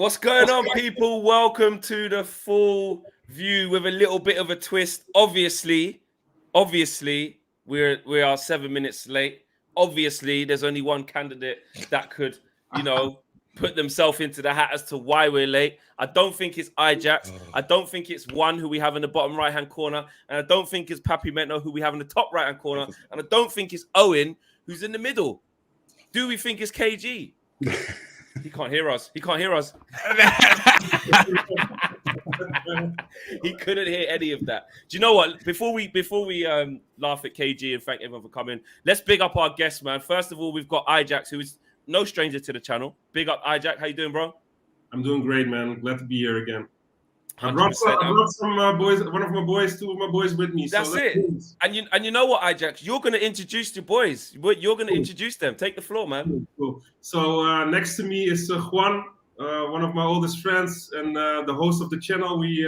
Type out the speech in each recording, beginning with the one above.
What's going on, people? Welcome to the full view with a little bit of a twist. Obviously, we are 7 minutes late. Obviously, there's only one candidate that could, put themselves into the hat as to why we're late. I don't think it's EyeJax. I don't think it's Juan, who we have in the bottom right-hand corner. And I don't think it's PapiMento, who we have in the top right-hand corner. And I don't think it's Owen, who's in the middle. Do we think it's KG? He can't hear us. He couldn't hear any of that. Do you know what? Before we laugh at KG and thank everyone for coming, let's big up our guests, man. First of all, we've got EyeJax, who is no stranger to the channel. Big up, EyeJax. How you doing, bro? I'm doing great, man. Glad to be here again. I 100%, brought some boys, one of my boys, two of my boys with me. That's it. And you know what, EyeJax? You're going to introduce your boys. You're going to introduce them. Take the floor, man. Cool. So next to me is Juan, one of my oldest friends and the host of the channel. We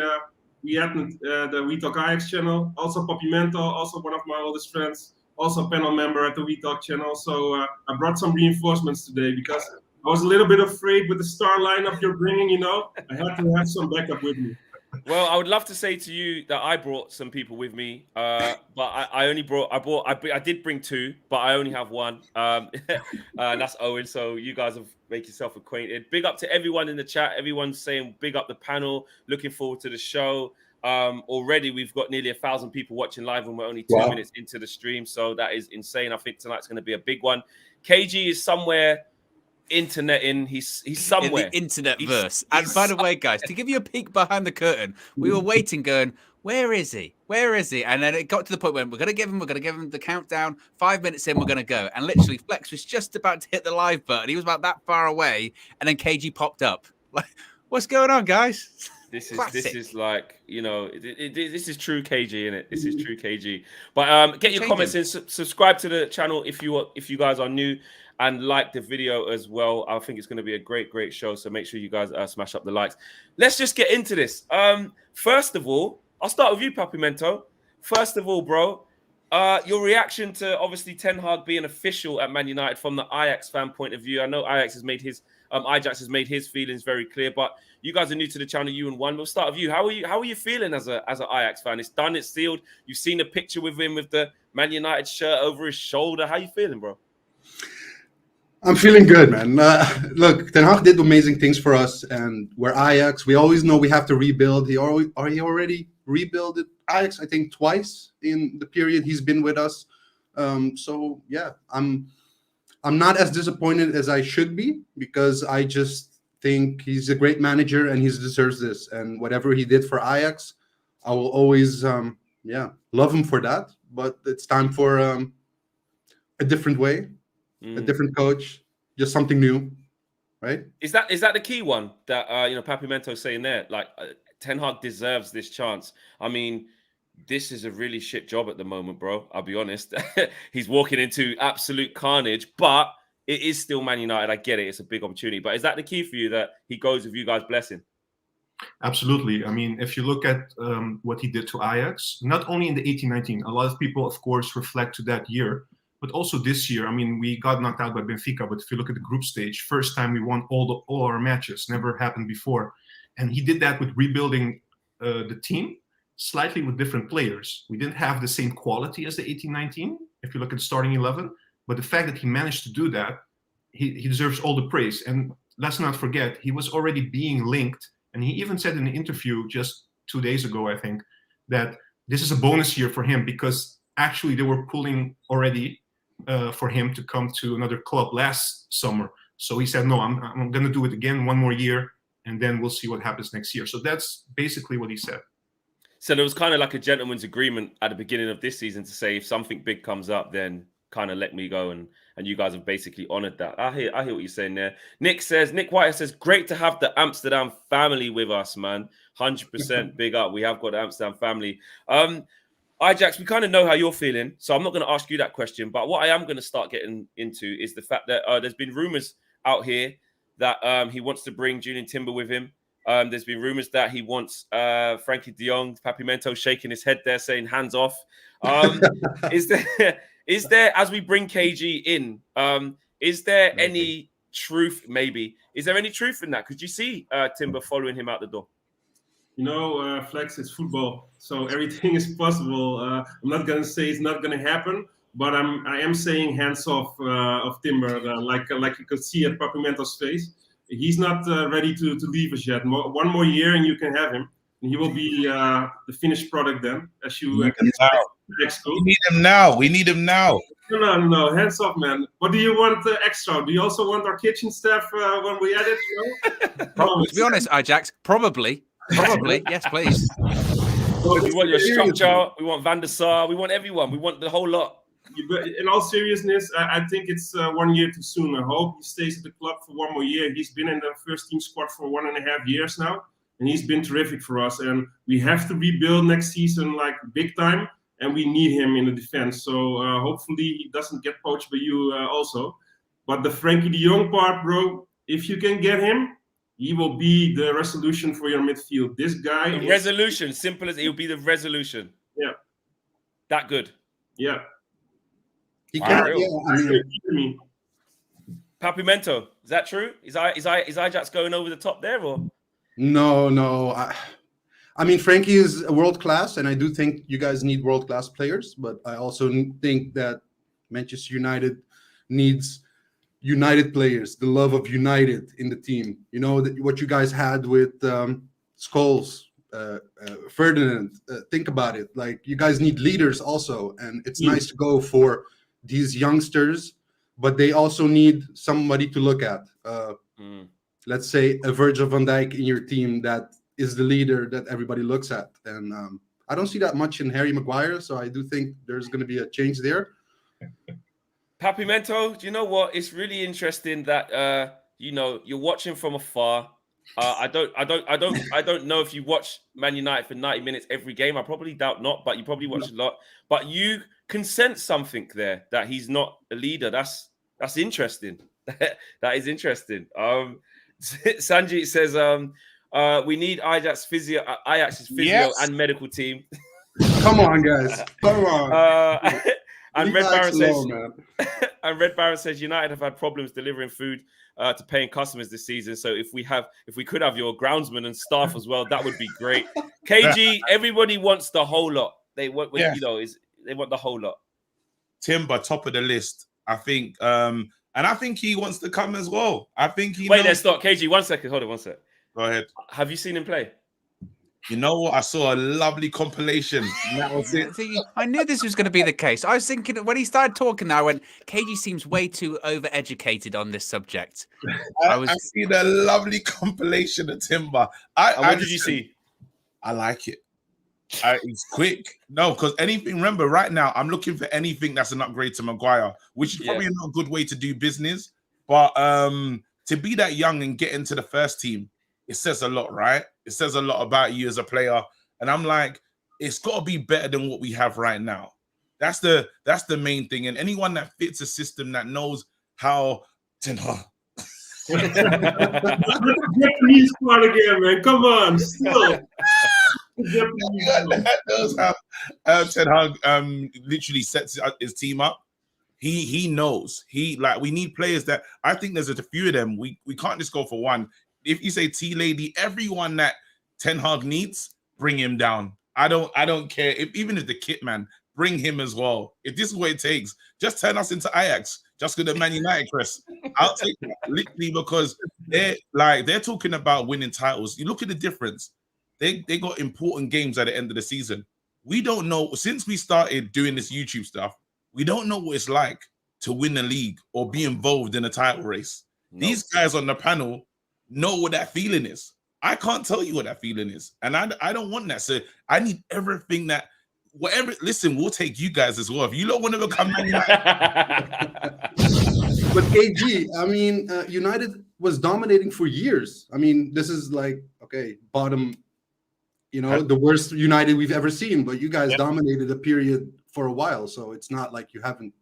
had the We Talk Ajax channel. Also PapiMento, also one of my oldest friends. Also a panel member at the We Talk channel. So I brought some reinforcements today because I was a little bit afraid with the star lineup you're bringing, I had to have some backup with me. Well, I would love to say to you that I brought some people with me, but I did bring two, but I only have one. That's Owen. So you guys have made yourself acquainted. Big up to everyone in the chat. Everyone's saying big up the panel. Looking forward to the show. Already we've got nearly 1,000 people watching live, and we're only 2 minutes into the stream. So that is insane. I think tonight's going to be a big one. KG is somewhere. He's somewhere in the internet verse. And by the way, guys, to give you a peek behind the curtain, we were waiting, going, where is he? And then it got to the point where we're gonna give him the countdown. 5 minutes in, we're gonna go. And literally, Flex was just about to hit the live button. He was about that far away, and then KG popped up. Like, what's going on, guys? This is like, this is true KG, innit? This is true KG. But get your comments in, subscribe to the channel if you guys are new, and like the video as well. I think it's going to be a great show. So make sure you guys smash up the likes. Let's just get into this. First of all, I'll start with you, PapiMento. First of all, bro, your reaction to obviously Ten Hag being official at Man United from the Ajax fan point of view. I know EyeJax has made his feelings very clear, but you guys are new to the channel, you and Juan. We'll start with you. How are you feeling as an Ajax fan? It's done, it's sealed. You've seen a picture with him with the Man United shirt over his shoulder. How you feeling, bro? I'm feeling good, man. Look, Ten Hag did amazing things for us, and we're Ajax. We always know we have to rebuild. He already rebuilt Ajax, I think, twice in the period he's been with us. So yeah, I'm not as disappointed as I should be, because I just think he's a great manager and he deserves this. And whatever he did for Ajax, I will always love him for that. But it's time for a different way. A different coach, just something new, right? Is that the key one that PapiMento saying there? Like Ten Hag deserves this chance. I mean, this is a really shit job at the moment, bro. I'll be honest. He's walking into absolute carnage, but it is still Man United. I get it; it's a big opportunity. But is that the key for you, that he goes with you guys' blessing? Absolutely. I mean, if you look at what he did to Ajax, not only in the 18-19, a lot of people, of course, reflect to that year. But also this year, I mean, we got knocked out by Benfica. But if you look at the group stage, first time we won all our matches, never happened before. And he did that with rebuilding the team, slightly with different players. We didn't have the same quality as the 18-19, if you look at the starting 11. But the fact that he managed to do that, he deserves all the praise. And let's not forget, he was already being linked. And he even said in an interview just 2 days ago, I think, that this is a bonus year for him, because actually they were pulling already for him to come to another club last summer. So he said, no, I'm going to do it again one more year, and then we'll see what happens next year. So that's basically what he said. So there was kind of like a gentleman's agreement at the beginning of this season to say, if something big comes up, then kind of let me go. And you guys have basically honored that. I hear what you're saying there. Nick White says, great to have the Amsterdam family with us, man. 100% big up. We have got the Amsterdam family. EyeJax, we kind of know how you're feeling, so I'm not going to ask you that question. But what I am going to start getting into is the fact that there's been rumors out here that he wants to bring Julian Timber with him. There's been rumors that he wants Frankie de Jong. PapiMento shaking his head there, saying hands off. Is there, as we bring KG in, is there any truth, maybe. Is there any truth in that? Could you see Timber following him out the door? You know, Flex, it's football, so everything is possible. I'm not gonna say it's not gonna happen, but I am saying hands off of Timber, like you could see at PapiMento's face. He's not ready to leave us yet. One more year, and you can have him, and he will be the finished product then, as you can expect. We need him now. We need him now. No, hands off, man. What do you want extra? Do you also want our kitchen staff when we edit? To be honest, EyeJax, probably, yes, please. We want your structure. We want Van der Sar. We want everyone. We want the whole lot. In all seriousness, I think it's 1 year too soon. I hope he stays at the club for one more year. He's been in the first team squad for 1.5 years now, and he's been terrific for us. And we have to rebuild next season like big time, and we need him in the defense. So hopefully he doesn't get poached by you also. But the Frankie de Jong part, bro, if you can get him, he will be the resolution for your midfield. This guy The resolution, simple as he'll be the resolution. Yeah. That good. Yeah. He Wow. can't. Yeah, I mean, PapiMento, is that true? Is EyeJax going over the top there, or? no. I mean, Frankie is world class, and I do think you guys need world class players. But I also think that Manchester United needs United players, the love of United in the team. You know what you guys had with Scholes, Ferdinand. Think about it. Like, you guys need leaders also, and it's nice to go for these youngsters, but they also need somebody to look at. Let's say a Virgil van Dijk in your team that is the leader that everybody looks at. And I don't see that much in Harry Maguire, so I do think there's going to be a change there. PapiMento, do you know what? It's really interesting that you're watching from afar. I don't know if you watch Man United for 90 minutes every game. I probably doubt not, but you probably watch a lot. But you can sense something there that he's not a leader. That's interesting. That is interesting. Sanjit says we need Ajax's physio and medical team. Come on, guys. Come on. And Red Baron says United have had problems delivering food to paying customers this season. So if we could have your groundsman and staff as well, that would be great. KG, everybody wants the whole lot. They want they want the whole lot. Timber, top of the list, I think. And I think he wants to come as well. I think he. Wait, let's stop. KG, 1 second. Hold on 1 sec. Go ahead. Have you seen him play? You know what? I saw a lovely compilation. That was it. I knew this was going to be the case. I was thinking when he started talking, I went, KG seems way too overeducated on this subject. I seen a lovely compilation of Timber. What did you see? I like it. It's quick. No, because remember, right now, I'm looking for anything that's an upgrade to Maguire, which is probably not a good way to do business. But to be that young and get into the first team, it says a lot, right? It says a lot about you as a player. And I'm like, it's got to be better than what we have right now. That's the main thing. And anyone that fits a system that knows how to Japanese squad again, man. Come on, still. That knows how Ten Hag literally sets his team up. He knows. We need players that I think there's a few of them. We can't just go for one. If you say T Lady, everyone that Ten Hag needs, bring him down. I don't care even if the kit man, bring him as well. If this is what it takes, just turn us into Ajax. Just with the Man United crest. I'll take that literally because they're talking about winning titles. You look at the difference. They got important games at the end of the season. We don't know, since we started doing this YouTube stuff, we don't know what it's like to win a league or be involved in a title race. Nope. These guys on the panel know what that feeling is. I can't tell you what that feeling is. And I don't want that. So I need everything that, whatever, listen, we'll take you guys as well. If you don't want to become Man United. But KG, I mean, United was dominating for years. I mean, this is like, okay, bottom, the worst United we've ever seen. But you guys dominated a period for a while. So it's not like you haven't.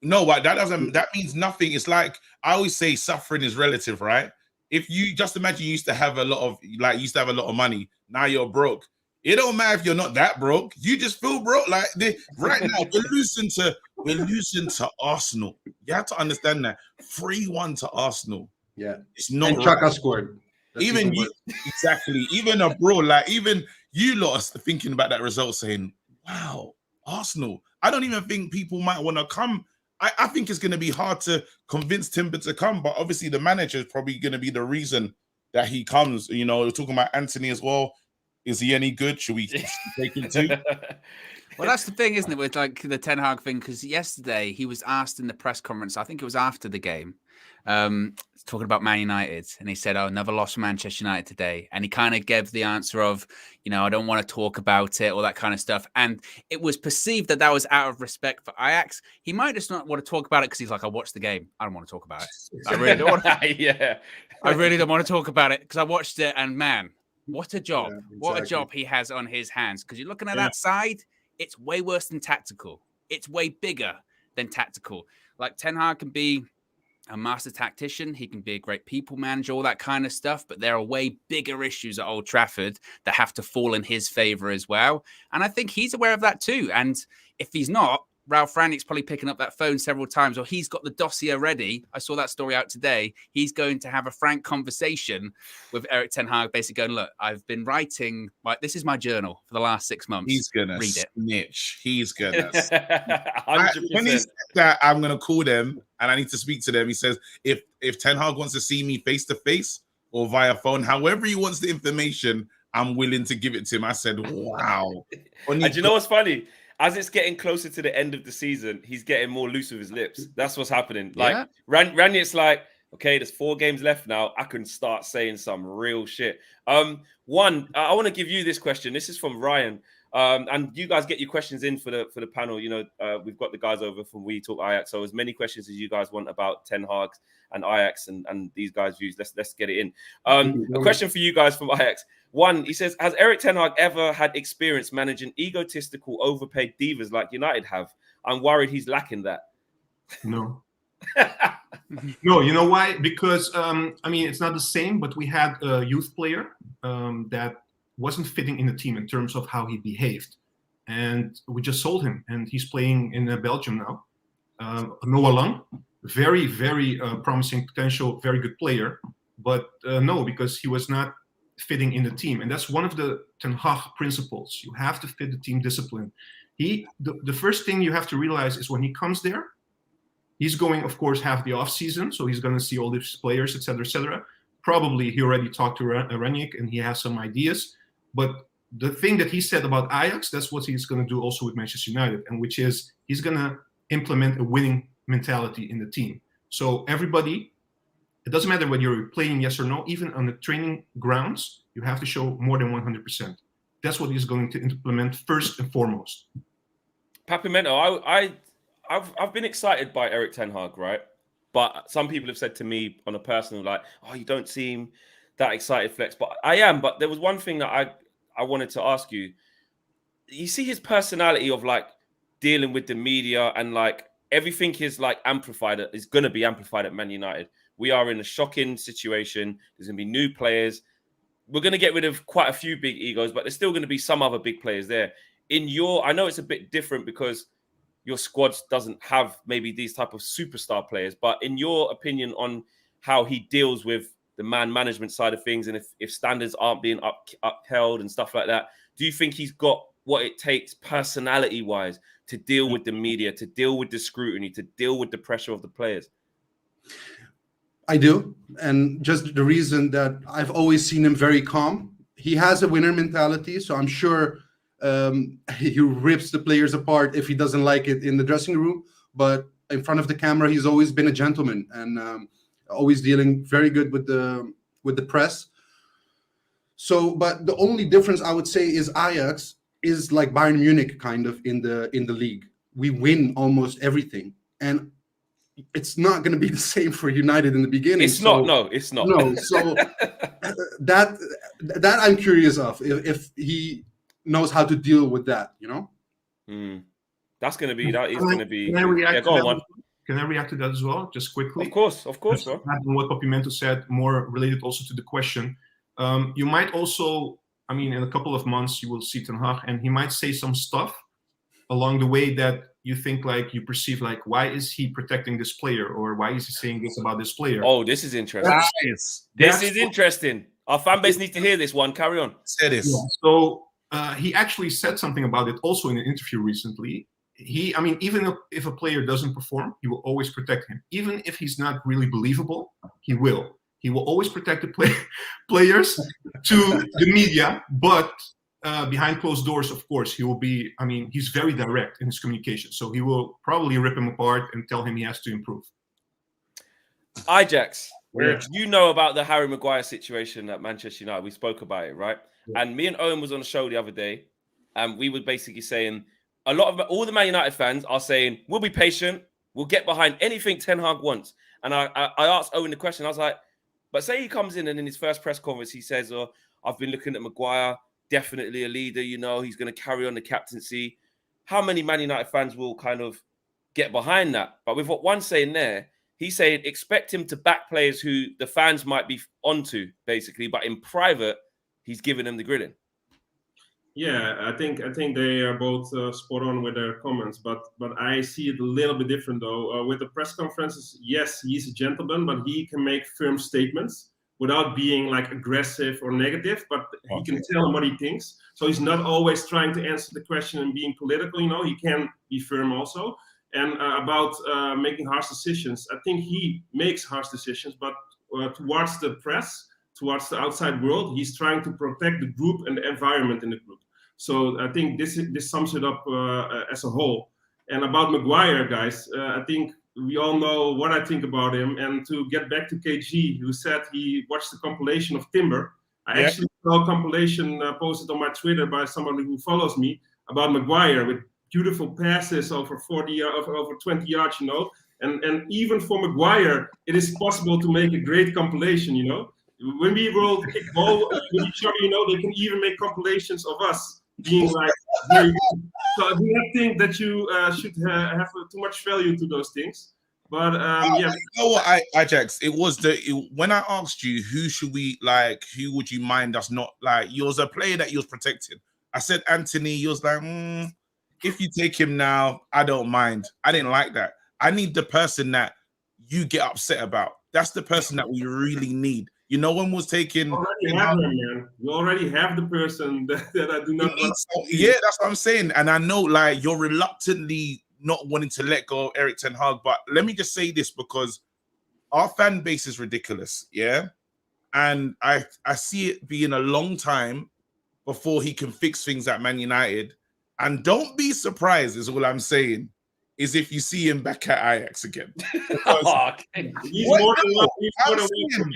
No, that means nothing. It's like, I always say suffering is relative, right? If you just imagine you used to have a lot of money, now you're broke. It don't matter if you're not that broke. You just feel broke. Like right now, we're losing to we're losing to Arsenal. You have to understand that 3-1 to Arsenal. Yeah, It's not and Chaka scored. That's even you, exactly. Even abroad, like even you lot are thinking about that result, saying, "Wow, Arsenal." I don't even think people might want to come. I think it's going to be hard to convince Timber to come, but obviously the manager is probably going to be the reason that he comes. You know, we're talking about Anthony as well. Is he any good? Should we take him too? Well, that's the thing, isn't it, with like the Ten Hag thing? Because yesterday he was asked in the press conference, I think it was after the game, talking about Man United, and he said, "Oh, another loss for Manchester United today." And he kind of gave the answer of, you know, I don't want to talk about it, all that kind of stuff. And it was perceived that that was out of respect for Ajax. He might just not want to talk about it because he's like, I watched the game. I don't want to talk about it. I really don't want to. Yeah. I really don't want to talk about it because I watched it, and man, what a job. Yeah, exactly. What a job he has on his hands. Because you're looking at that side, it's way worse than tactical. It's way bigger than tactical. Like Ten Hag can be a master tactician. He can be a great people manager, all that kind of stuff. But there are way bigger issues at Old Trafford that have to fall in his favor as well. And I think he's aware of that too. And if he's not, Ralph Rangnick's probably picking up that phone several times, or he's got the dossier ready. I saw that story out today. He's going to have a frank conversation with Erik ten Hag, basically going, look, I've been writing, this is my journal for the last 6 months. He's going to read it. snitch. He's going to 100%. When he said that, I'm going to call them and I need to speak to them. He says, if Ten Hag wants to see me face to face or via phone, however he wants the information, I'm willing to give it to him. I said, wow. And you know what's funny? As it's getting closer to the end of the season, he's getting more loose with his lips. That's what's happening. Like Ranitz's like, okay, there's 4 games left now. I can start saying some real shit. Juan, I want to give you this question. This is from Ryan. And you guys get your questions in for the panel. You know, we've got the guys over from We Talk Ajax. So as many questions as you guys want about Ten Hag and Ajax and these guys' views, let's get it in. A question for you guys from Ajax. One, he says, has Erik ten Hag ever had experience managing egotistical, overpaid divas like United have? I'm worried he's lacking that. No. No, you know why? Because, I mean, it's not the same, but we had a youth player that wasn't fitting in the team in terms of how he behaved. And we just sold him, and he's playing in Belgium now. Noah Lang, very, very promising potential, very good player. But no, because he was not fitting in the team. And that's one of the Ten Hag principles. You have to fit the team discipline. The first thing you have to realize is when he comes there, he's going, of course, have the off season. So he's going to see all these players, etc., etc. Probably he already talked to Rangnick and he has some ideas. But the thing that he said about Ajax, that's what he's going to do also with Manchester United, and which is he's going to implement a winning mentality in the team. So everybody, it doesn't matter whether you're playing yes or no, even on the training grounds, you have to show more than 100%. That's what he's going to implement first and foremost. PapiMento, I've been excited by Erik ten Hag, right? But some people have said to me on a personal, like, oh, you don't seem that excited, Flex. But I am. But there was one thing that I wanted to ask you. You see his personality of like dealing with the media and like everything is like amplified. Is going to be amplified at Man United. We are in a shocking situation. There's going to be new players. We're going to get rid of quite a few big egos, but there's still going to be some other big players there. I know it's a bit different because your squad doesn't have maybe these type of superstar players, but in your opinion on how he deals with the man management side of things, and if standards aren't being upheld and stuff like that, do you think he's got what it takes personality-wise to deal with the media, to deal with the scrutiny, to deal with the pressure of the players? I do. And just the reason that I've always seen him very calm. He has a winner mentality, so I'm sure he rips the players apart if he doesn't like it in the dressing room. But in front of the camera, he's always been a gentleman and always dealing very good with the press. So, but the only difference I would say is Ajax is like Bayern Munich kind of in the league. We win almost everything, and it's not going to be the same for United in the beginning. It's not. No, it's not. No. So that I'm curious of if he knows how to deal with that. You know. That's going to be. That is going to be. Can I react to that? Can I react to that as well, just quickly? Of course, bro. What PapiMento said, more related also to the question. You might also, in a couple of months, you will see Ten Hag, and he might say some stuff along the way that you think like you perceive like, why is he protecting this player, or why is he saying this about this player? Oh, this is interesting. Nice. This is interesting. Our fan base needs to hear this one. Carry on. Say this. Yeah. So he actually said something about it also in an interview recently. I mean, even if a player doesn't perform, he will always protect him. Even if he's not really believable, he will. He will always protect the players to the media, but behind closed doors, of course, he will be, I mean, he's very direct in his communication. So he will probably rip him apart and tell him he has to improve. EyeJax, Yeah. you know about the Harry Maguire situation at Manchester United. We spoke about it, right? Yeah. And me and Owen was on the show the other day, and we were basically saying all the Man United fans are saying, we'll be patient, we'll get behind anything Ten Hag wants. And I asked Owen the question, I was like, but say he comes in and in his first press conference, he says, oh, I've been looking at Maguire, definitely a leader, you know, he's going to carry on the captaincy. How many Man United fans will kind of get behind that? But with what Juan's saying there, he's saying expect him to back players who the fans might be onto, basically, but in private, he's giving them the grilling. Yeah, I think they are both spot on with their comments, but I see it a little bit different though. With the press conferences, yes, he's a gentleman, but he can make firm statements without being like aggressive or negative. But he can tell them what he thinks, so he's not always trying to answer the question and being political. You know, he can be firm also. And about making harsh decisions, I think he makes harsh decisions, but towards the press, towards the outside world, he's trying to protect the group and the environment in the group. So I think this sums it up as a whole. And about Maguire, guys, I think we all know what I think about him. And to get back to KG, who said he watched the compilation of Timber, I actually saw a compilation posted on my Twitter by somebody who follows me about Maguire with beautiful passes over 40, over 20 yards, you know. And even for Maguire, it is possible to make a great compilation, you know. When we will kick ball with each other, you know, they can even make compilations of us being like very good. So I do not think that you should have too much value to those things. But yeah. You know what, EyeJax, it was when I asked you who should we like, who would you mind us not like? You was a player that you was protecting. I said Anthony. You was like, if you take him now, I don't mind. I didn't like that. I need the person that you get upset about. That's the person that we really need. You know, when was taking. You already have him, man. You already have the person that I do not want. Yeah, that's what I'm saying. And I know, like, you're reluctantly not wanting to let go of Erik ten Hag. But let me just say this, because our fan base is ridiculous, yeah? And I see it being a long time before he can fix things at Man United. And don't be surprised, is all I'm saying, is if you see him back at Ajax again. He's more than welcome.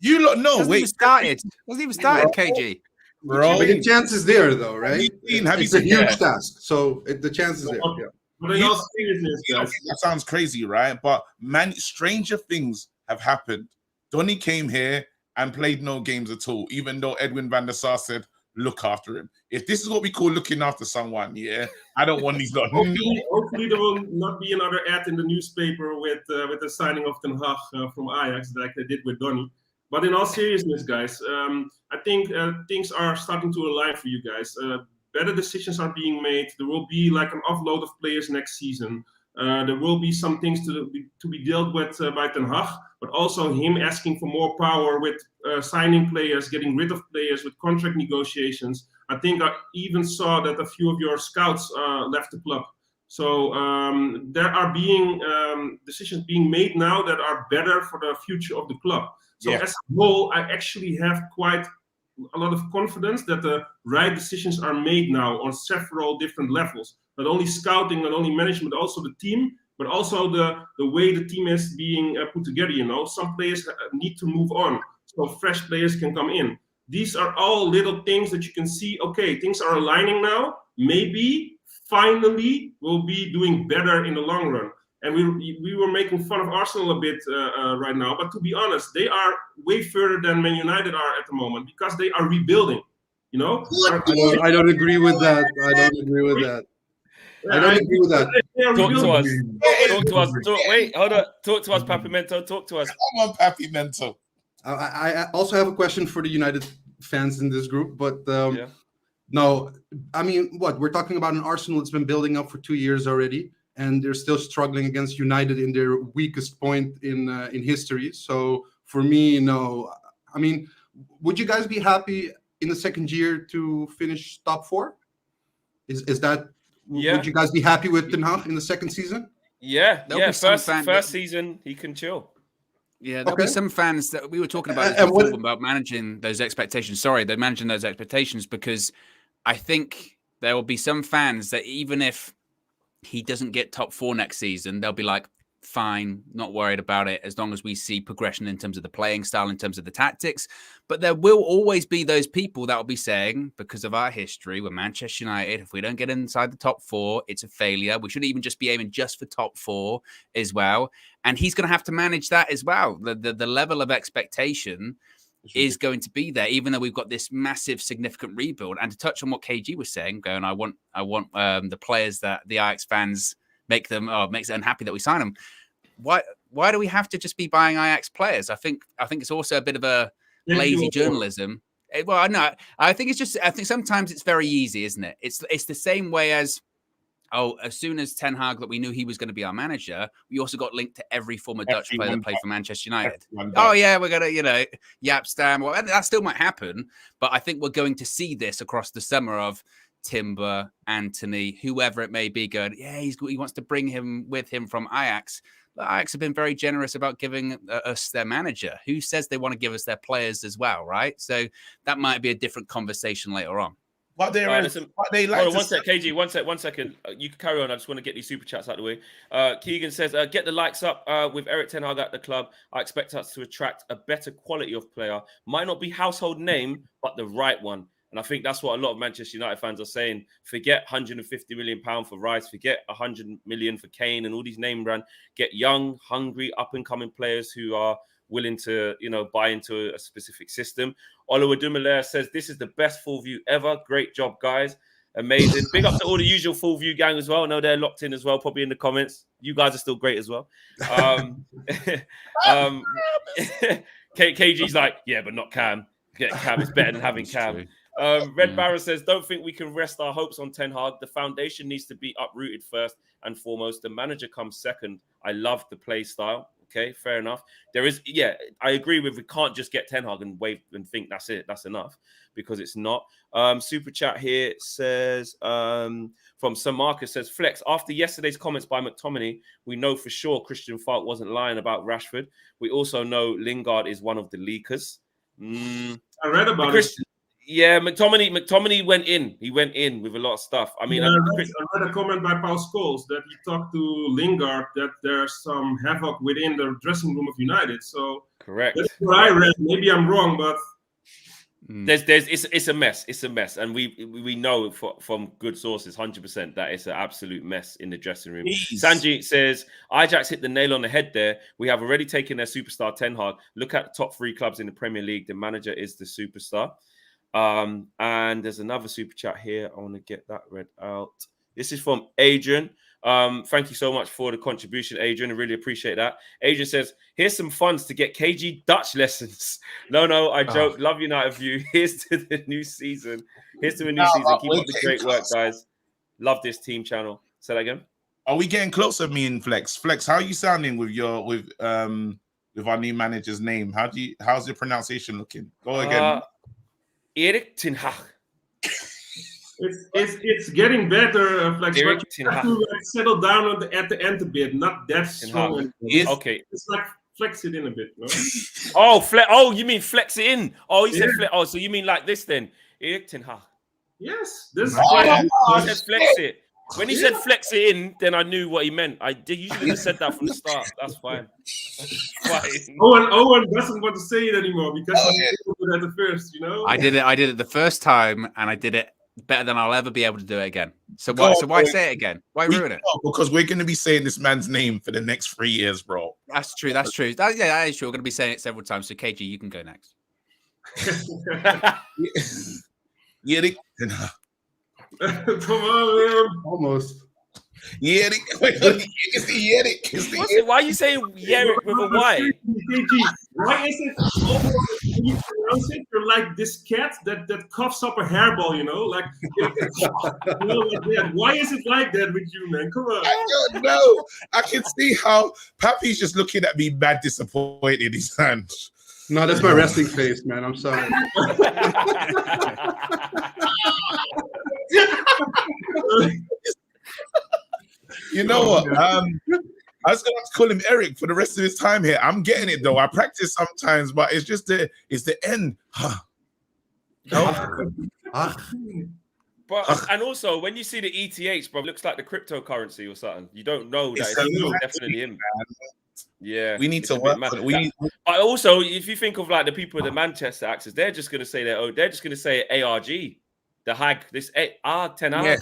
You lot know. Hasn't even started. Hasn't even started, KG. Bro, but the chance is there, though, right? Have you it's a seen huge task, so the chance is there. Yeah. But in all seriousness, guys, that sounds crazy, right? But man, stranger things have happened. Donny came here and played no games at all, even though Edwin van der Sar said, look after him. If this is what we call looking after someone, yeah, I don't want these lot. Hopefully there will not be another ad in the newspaper with the signing of Ten Hag from Ajax like they did with Donny. But in all seriousness, guys, I think things are starting to align for you guys. Better decisions are being made. There will be like an offload of players next season. There will be some things to be dealt with by Ten Hag, but also him asking for more power with signing players, getting rid of players with contract negotiations. I think I even saw that a few of your scouts left the club. So there are being decisions being made now that are better for the future of the club. So as a whole, I actually have quite a lot of confidence that the right decisions are made now on several different levels. Not only scouting, not only management, also the team, but also the way the team is being put together. You know, some players need to move on, so fresh players can come in. These are all little things that you can see. Okay, things are aligning now. Maybe finally we'll be doing better in the long run. And we were making fun of Arsenal a bit right now, but to be honest, they are way further than Man United are at the moment because they are rebuilding. You know, I don't agree with that. I don't agree with that. I don't agree with that. Talk to us. Talk to us. Wait, hold on. Talk to us, PapiMento. Talk to us. Come on, PapiMento. I also have a question for the United fans in this group, but no, I mean, what we're talking about in Arsenal, it's been building up for 2 years already. and they're still struggling against United in their weakest point in history. So for me, no. I mean, would you guys be happy in the second year to finish top 4? Is that? Yeah. Would you guys be happy with Ten Hag in the second season? Yeah, There'll be some first season he can chill. Yeah, there'll be some fans that we were talking about about managing those expectations. Sorry, they're managing those expectations, because I think there will be some fans that even if he doesn't get top 4 next season, they'll be like, fine, not worried about it, as long as we see progression in terms of the playing style, in terms of the tactics. But there will always be those people that will be saying, because of our history, we're Manchester United, if we don't get inside the top 4, it's a failure. We shouldn't even just be aiming just for top 4 as well. And he's going to have to manage that as well. The level of expectation is going to be there, even though we've got this massive, significant rebuild. And to touch on what KG was saying, going, I want the players that the Ajax fans makes them unhappy that we sign them. Why do we have to just be buying Ajax players? I think it's also a bit of a lazy journalism. Well, no, I think sometimes it's very easy, isn't it? It's the same way as, as soon as Ten Hag, that we knew he was going to be our manager, we also got linked to every former Dutch player that played for Manchester United. Oh yeah, we're gonna, Yapstam. Well, that still might happen, but I think we're going to see this across the summer of Timber, Anthony, whoever it may be, going, yeah, he wants to bring him with him from Ajax. But Ajax have been very generous about giving us their manager. Who says they want to give us their players as well, right? So that might be a different conversation later on. But they like one sec, KG, one second. You can carry on. I just want to get these super chats out of the way. Keegan says, get the likes up with Erik ten Hag at the club. I expect us to attract a better quality of player. Might not be household name, but the right one. And I think that's what a lot of Manchester United fans are saying. Forget 150 million pounds for Rice. Forget 100 million for Kane and all these name brand. Get young, hungry, up-and-coming players who are willing to, buy into a specific system. Oliver Dumoulin says, this is the best full view ever. Great job, guys. Amazing. Big up to all the usual full view gang as well. I know they're locked in as well, probably in the comments. You guys are still great as well. KG's like, yeah, but not Cam. Get Cam is better than having Cam. Red Barrow says, don't think we can rest our hopes on Ten Hag. The foundation needs to be uprooted first and foremost. The manager comes second. I love the play style. Okay, fair enough. I agree with, we can't just get Ten Hag and wave and think that's it. That's enough, because it's not. Super chat here says, from Sir Marcus says, Flex, after yesterday's comments by McTominay, we know for sure Christian Falk wasn't lying about Rashford. We also know Lingard is one of the leakers. I read about it. Yeah, McTominay went in. He went in with a lot of stuff. I mean, I read a comment by Paul Scholes that he talked to Lingard that there's some havoc within the dressing room of United. So correct. That's what I read. Maybe I'm wrong, but it's a mess. It's a mess, and we know from good sources, 100%, that it's an absolute mess in the dressing room. Jeez. Sanji says, EyeJax hit the nail on the head there. We have already taken their superstar Ten Hag. Look at the top 3 clubs in the Premier League. The manager is the superstar. And there's another super chat here. I want to get that read out. This is from Adrian. Thank you so much for the contribution, Adrian. I really appreciate that. Adrian says, here's some funds to get KG Dutch lessons. No, I joke. Love United View. Here's to the new season. Here's to a new season. Keep up the great work, guys. Love this team channel. Say that again. Are we getting closer, me and Flex? Flex, how are you sounding with our new manager's name? How's your pronunciation looking? Go again. Erik ten Hag. It's getting better, Flex. Erik But ten you have Hag. to settle down at the end a bit, not that strong. Okay. It's like flex it in a bit. No? Oh, you mean flex it in? Oh, you said flex. Oh, so you mean like this then? Erik ten Hag. Yes. This is he said flex it. When he said flex it in, then I knew what he meant. You should have said that from the start. That's fine. Owen doesn't want to say it anymore because he did it at the first, I did it the first time, and I did it better than I'll ever be able to do it again. So why say it again? Why ruin it? Because we're going to be saying this man's name for the next 3 years, bro. That's true. That is true. We're going to be saying it several times. So KG, you can go next. Erik. Come on, man. Almost. Yerik. Wait, it's the Yerik. It's the What's Yerik. it? Why are you saying Yerik with a Y? Why is it when you pronounce it, you're like this cat that coughs up a hairball, you know? Like, you know, like that. Why is it like that with you, man? Come on. I don't know. I can see how Papi's just looking at me mad disappointed in his hand. No, that's my resting face, man. I'm sorry. You know what? I was going to call him Eric for the rest of his time here. I'm getting it though. I practice sometimes, but it's just the end. But and also when you see the ETH, bro, it looks like the cryptocurrency or something. You don't know that it's definitely him. Yeah, we need to work. But also, if you think of like the people in the Manchester Axis, they're just going to say they're just going to say ARG, the Hag, this Tenag. Yeah.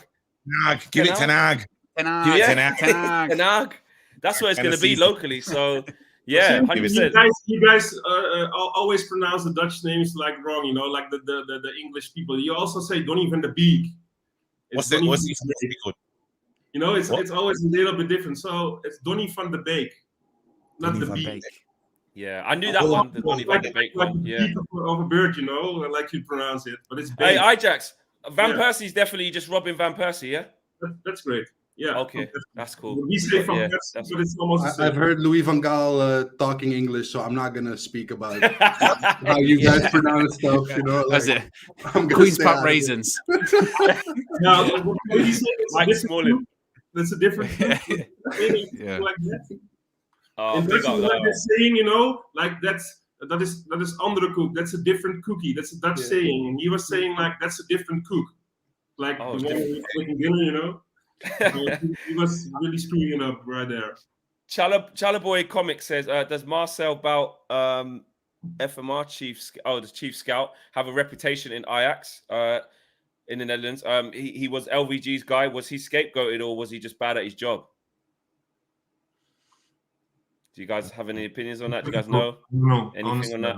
Give it Tenag. Tenag. That's what it's going to be locally. So yeah, 100%. You guys always pronounce the Dutch names like wrong, you know, like the English people. You also say Donny van de Beek. What's it called? You know, it's always a little bit different. So it's Donny van de Beek, not the Beek. Yeah, I knew that one. The Donny van de Beek one. Yeah, of a bird, you know, like you pronounce it, but it's Beek. Hey, EyeJax, Van Persie's definitely just Robin Van Persie, yeah. That's great. Yeah. Okay, that's cool. We say from but it's almost the same. I've heard Louis van Gaal talking English, so I'm not gonna speak about how you guys pronounce stuff. You know, like, it? Queen's Park raisins. No, that's a different. Yeah. Like that. Oh, In Dutch, like they're saying, you know, like that is andere koek. That's a different cookie. That's a Dutch saying, and he was saying like that's a different cook, like the one who's making dinner, you know. He was really screwing it up right there. Chalaboy Comic says, does Marcel Bout, FMR the chief scout, have a reputation in Ajax in the Netherlands? He was LVG's guy. Was he scapegoated or was he just bad at his job? Do you guys have any opinions on that? Do you guys know anything honestly, on that?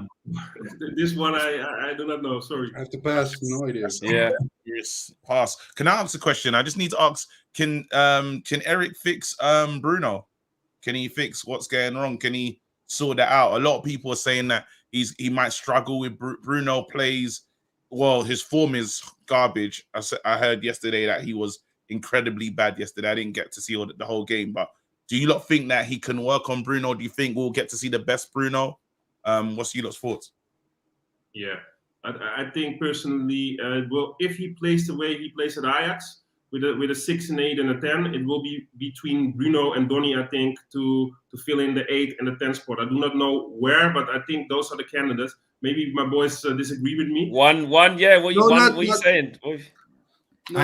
This one I do not know. Sorry. I have to pass. No idea. Yeah. Yes. Pass. Can I ask a question? I just need to ask, can Eric fix Bruno? Can he fix what's going wrong? Can he sort that out? A lot of people are saying that he might struggle with Bruno plays. Well, his form is garbage. I heard yesterday that he was incredibly bad yesterday. I didn't get to see the whole game, but do you lot think that he can work on Bruno? Do you think we'll get to see the best Bruno? What's you lot's thoughts? Yeah, I think personally, well, if he plays the way he plays at Ajax with a 6 and 8 and a 10, it will be between Bruno and Donny, I think, to fill in the 8 and the 10 spot. I do not know where, but I think those are the candidates. Maybe my boys disagree with me. One. Yeah. What are you saying? No,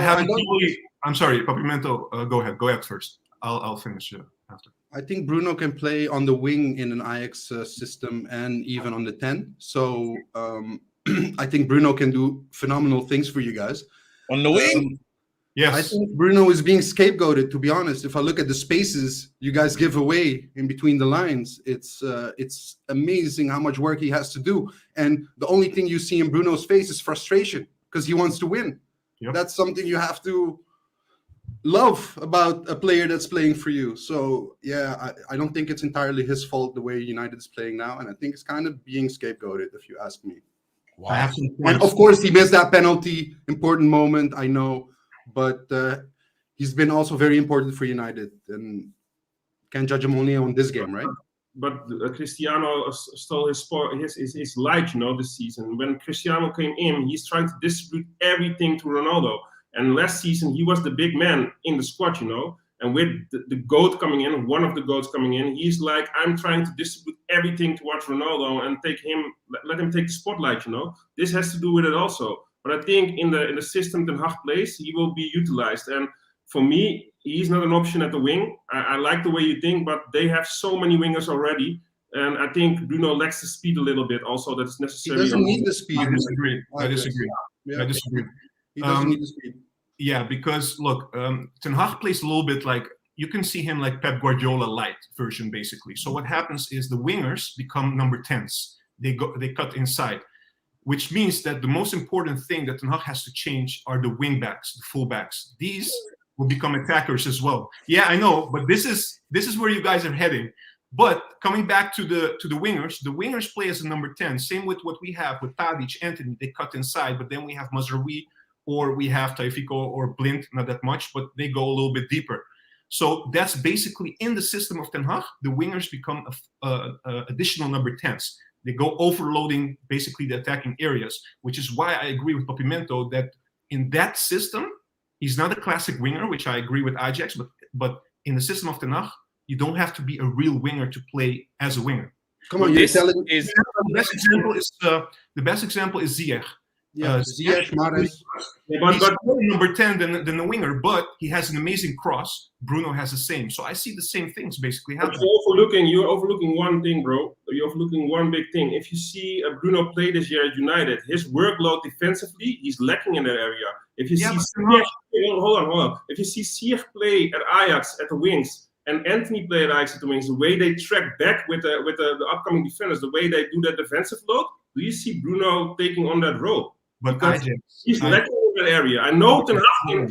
I'm sorry, PapiMento. Go ahead first. I'll finish after. I think Bruno can play on the wing in an Ajax system and even on the 10. So I think Bruno can do phenomenal things for you guys. On the wing? Yes. I think Bruno is being scapegoated, to be honest. If I look at the spaces you guys give away in between the lines, it's amazing how much work he has to do. And the only thing you see in Bruno's face is frustration because he wants to win. Yep. That's something you have to love about a player that's playing for you. So yeah, I don't think it's entirely his fault the way United is playing now, and I think it's kind of being scapegoated, if you ask me. Wow. And of course, he missed that penalty, important moment, I know, but he's been also very important for United, and can't judge him only on this game, right? But Cristiano stole his light, you know, this season. When Cristiano came in, he's trying to distribute everything to Ronaldo. And last season, he was the big man in the squad, you know. And with the GOAT coming in, one of the GOATs coming in, he's like, I'm trying to distribute everything towards Ronaldo and let him take the spotlight, you know. This has to do with it also. But I think in the system Ten Hag plays, he will be utilized. And for me, he's not an option at the wing. I like the way you think, but they have so many wingers already. And I think Bruno lacks the speed a little bit also. That is necessary. He doesn't need the speed. I disagree. Yeah. I disagree. He doesn't need the speed. Yeah, because look, Ten Hag plays a little bit like, you can see him like Pep Guardiola light version, basically. So what happens is the wingers become number 10s. They cut inside, which means that the most important thing that Ten Hag has to change are the wing backs, the full backs. These will become attackers as well. Yeah, I know, but this is where you guys are heading. But coming back to the wingers play as a number 10. Same with what we have with Tadic, Anthony. They cut inside, but then we have Mazraoui, or we have Taifiko or Blind, not that much, but they go a little bit deeper. So that's basically in the system of Ten Hag. The wingers become additional number 10s. They go overloading basically the attacking areas, which is why I agree with PapiMento that in that system, he's not a classic winger, which I agree with Ajax, but in the system of Ten Hag, you don't have to be a real winger to play as a winger. Come on, you're telling me. The best example is Ziyech. Yeah, Ziyech, Mahrez. He's more number 10 than a winger, but he has an amazing cross. Bruno has the same. So I see the same things basically happening. You're overlooking one thing, bro. You're overlooking one big thing. If you see Bruno play this year at United, his workload defensively, he's lacking in that area. If you see Ziyech, hold on. If you see Ziyech play at Ajax at the wings, and Anthony played at Ajax at the wings, the way they track back with the upcoming defenders, the way they do that defensive load, do you see Bruno taking on that role? But he's lacking in that area. I know Ten Hag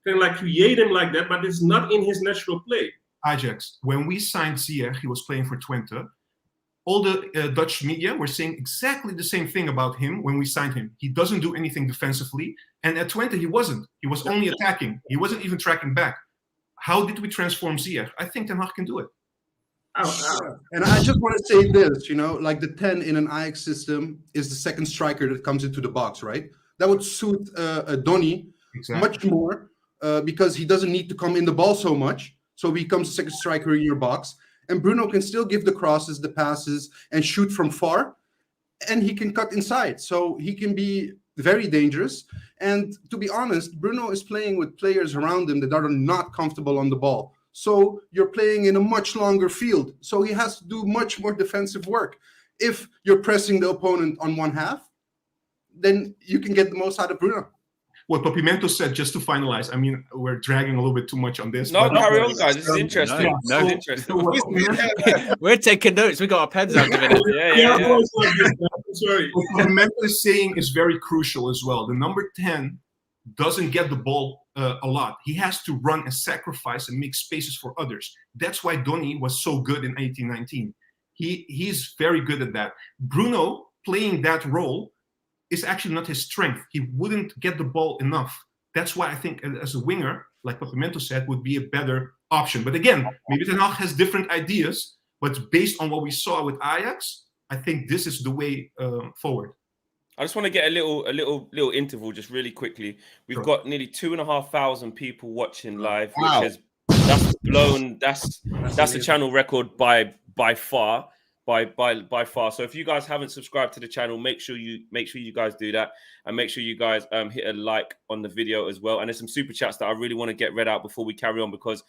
can create him like that, but it's not in his natural play. Ajax, when we signed Ziyech, he was playing for Twente. All the Dutch media were saying exactly the same thing about him when we signed him. He doesn't do anything defensively. And at Twente, he wasn't. He was only attacking. He wasn't even tracking back. How did we transform Ziyech? I think Ten Hag can do it. And I just want to say this, like the 10 in an Ajax system is the second striker that comes into the box, right? That would suit Donny much more because he doesn't need to come in the ball so much. So he becomes a second striker in your box. And Bruno can still give the crosses, the passes, and shoot from far. And he can cut inside. So he can be very dangerous. And to be honest, Bruno is playing with players around him that are not comfortable on the ball. So you're playing in a much longer field. So he has to do much more defensive work. If you're pressing the opponent on one half, then you can get the most out of Bruno. What PapiMento said, just to finalize, I mean, we're dragging a little bit too much on this. No, carry on, guys. This is interesting. No. Interesting. We're taking notes. We got our pens out of it. Yeah. Sorry. What PapiMento is saying is very crucial as well. The number 10 doesn't get the ball a lot. He has to run and sacrifice and make spaces for others. That's why Donny was so good in 18-19. He's very good at that. Bruno playing that role is actually not his strength. He wouldn't get the ball enough. That's why I think as a winger, like PapiMento said, would be a better option. But again, maybe Ten Hag has different ideas, but based on what we saw with Ajax, I think this is the way forward. I just want to get a little interval just really quickly. We've got nearly 2,500 people watching live, which is that's a channel record by far. So if you guys haven't subscribed to the channel, make sure you guys do that, and make sure you guys hit a like on the video as well. And there's some super chats that I really want to get read out before we carry on, because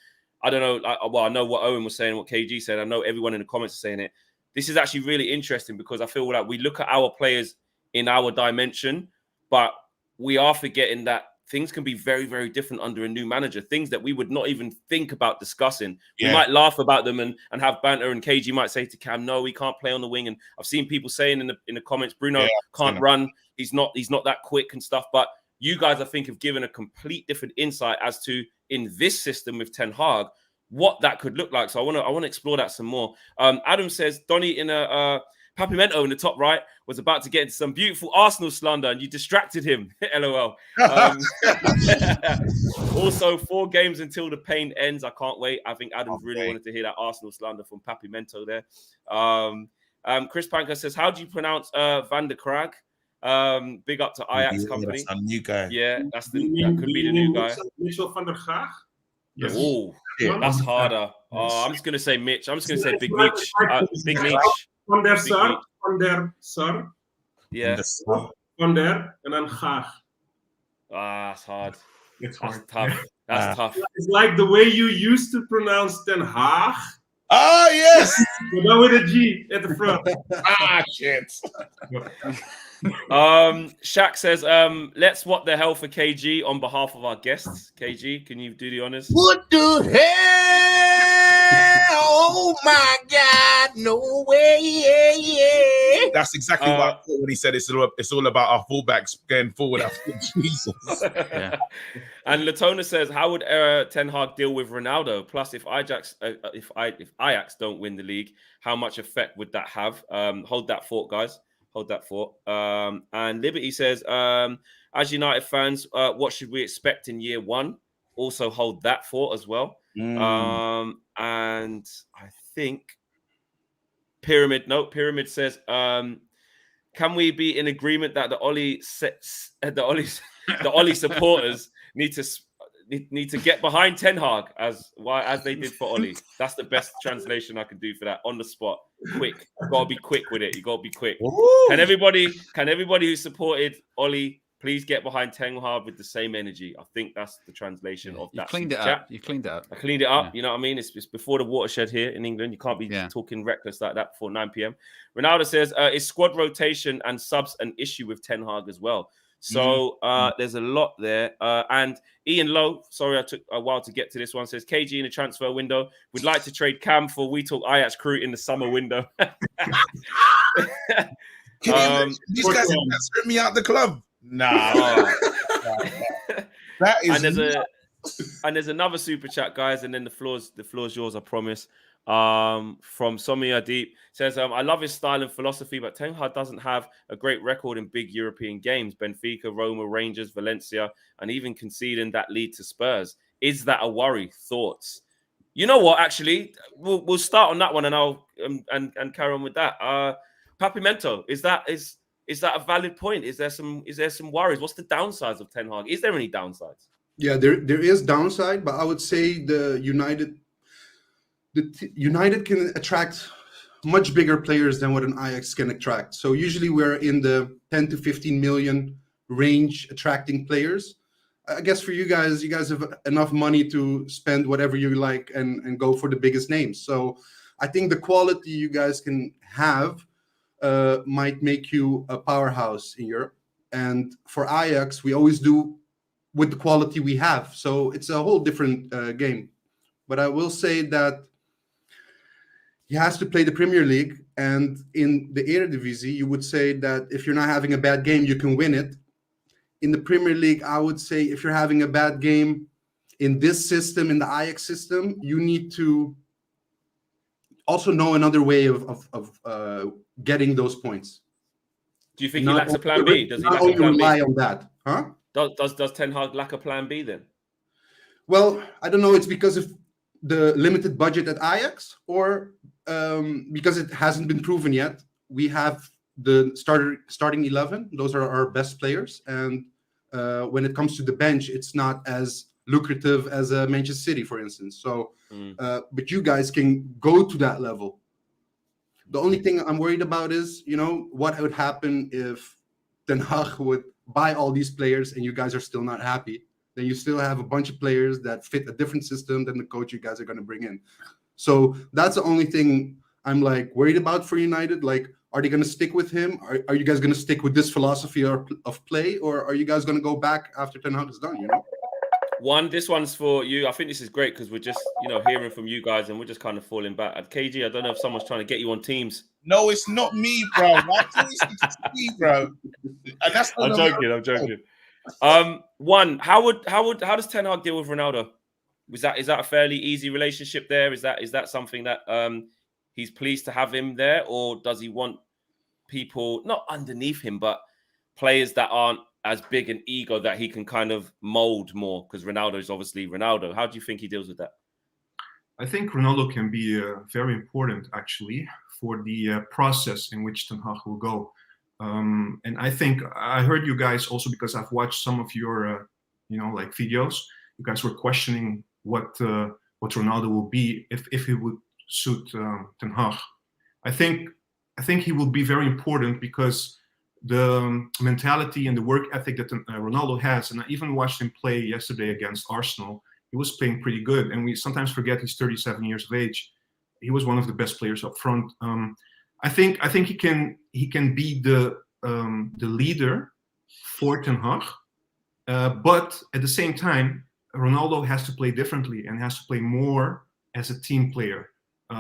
I don't know. I know what Owen was saying, what KG said. I know everyone in the comments is saying it. This is actually really interesting because I feel like we look at our players in our dimension, but we are forgetting that things can be very, very different under a new manager. Things that we would not even think about discussing. Yeah. We might laugh about them and have banter, and KG might say to Cam, no, he can't play on the wing. And I've seen people saying in the comments, Bruno can't run. He's not that quick and stuff. But you guys, I think, have given a complete different insight as to, in this system with Ten Hag, what that could look like. So I want to explore that some more. Adam says, Donny in a PapiMento in the top right was about to get into some beautiful Arsenal slander and you distracted him. LOL. Also, 4 games until the pain ends. I can't wait. I think Adam's really wanted to hear that Arsenal slander from PapiMento there. Chris Panker says, how do you pronounce Van der Krag? Big up to Ajax company. That's a new guy. Yeah, that could be the new guy. Mitchell van der Graag? Yes. Oh, that's harder. I'm just going to say Mitch. I'm just going to say Big Mitch. Big Mitch. Van der Sar. Yeah. Van der, and then Graag. That's hard. It's hard. That's tough. That's tough. It's like the way you used to pronounce Den Haag. Oh, yes. But now with a G at the front. Shit. Shaq says, let's what the hell for KG on behalf of our guests. KG, can you do the honors? What the hell? Oh my God, no way. That's exactly what I thought when he said it's all about our fullbacks going forward. I thought, Jesus. Yeah. And Latona says, how would Ten Hag deal with Ronaldo? Plus, if Ajax don't win the league, how much effect would that have? Hold that thought, guys. Hold that thought. And Liberty says, as United fans, what should we expect in year one? Also hold that thought as well. And I think Pyramid says, can we be in agreement that the Oli supporters need to get behind Ten Hag as they did for Oli? That's the best translation I can do for that on the spot. Quick, you gotta be quick with it. You gotta be quick. Ooh. Can everybody who supported Oli please get behind Ten Hag with the same energy? I think that's the translation of that. You cleaned it up. You cleaned it up. I cleaned it up. Yeah. You know what I mean? It's before the watershed here in England. You can't be talking reckless like that before 9 p.m. Ronaldo says, is squad rotation and subs an issue with Ten Hag as well? So there's a lot there. And Ian Lowe, sorry I took a while to get to this one, says, KG in the transfer window, we'd like to trade Cam for We Talk Ajax crew in the summer window. These guys strip me out the club. Nah. That is and there's another super chat, guys, and then the floor's yours, I promise. From Somia Deep says, I love his style and philosophy, but Ten Hag doesn't have a great record in big European games. Benfica, Roma, Rangers, Valencia, and even conceding that lead to Spurs. Is that a worry? Thoughts? You know what? Actually, we'll start on that one, and I'll and carry on with that. PapiMento, is that a valid point? Is there some worries? What's the downsides of Ten Hag? Is there any downsides? Yeah, there is downside, but I would say the United can attract much bigger players than what an Ajax can attract. So usually we're in the 10 to 15 million range attracting players. I guess for you guys have enough money to spend whatever you like and go for the biggest names. So I think the quality you guys can have might make you a powerhouse in Europe. And for Ajax, we always do with the quality we have. So it's a whole different game. But I will say that he has to play the Premier League, and in the Eredivisie, you would say that if you're not having a bad game, you can win it. In the Premier League, I would say if you're having a bad game in this system, in the Ajax system, you need to also know another way of getting those points. Do you think he lacks a plan B? Does he not only rely on that? Huh? Does Ten Hag lack a plan B then? Well, I don't know. It's because of the limited budget at Ajax, or because it hasn't been proven yet. We have the starting 11. Those are our best players. And when it comes to the bench, it's not as lucrative as Manchester City, for instance. So, but you guys can go to that level. The only thing I'm worried about is, what would happen if Ten Hag would buy all these players and you guys are still not happy. Then you still have a bunch of players that fit a different system than the coach you guys are going to bring in. So that's the only thing I'm worried about for United. Are they going to stick with him? Are you guys going to stick with this philosophy of play, or are you guys going to go back after Ten Hag is done? Juan, this one's for you. I think this is great because we're just, hearing from you guys and we're just kind of falling back. At KG, I don't know if someone's trying to get you on Teams. No, it's not me, bro. Why do you speak to me, bro? And that's I'm joking. Juan, how does Ten Hag deal with Ronaldo? Is that a fairly easy relationship there? Is that something that he's pleased to have him there, or does he want people not underneath him, but players that aren't as big an ego that he can kind of mold more? Because Ronaldo is obviously Ronaldo. How do you think he deals with that? I think Ronaldo can be very important actually for the process in which Ten Hag will go. And I think I heard you guys also, because I've watched some of your, videos. You guys were questioning what Ronaldo will be if he would suit Ten Hag. I think he will be very important because the mentality and the work ethic that Ronaldo has, and I even watched him play yesterday against Arsenal. He was playing pretty good, and we sometimes forget he's 37 years of age. He was one of the best players up front. I think he can be the leader for Ten Hag, but at the same time, Ronaldo has to play differently and has to play more as a team player.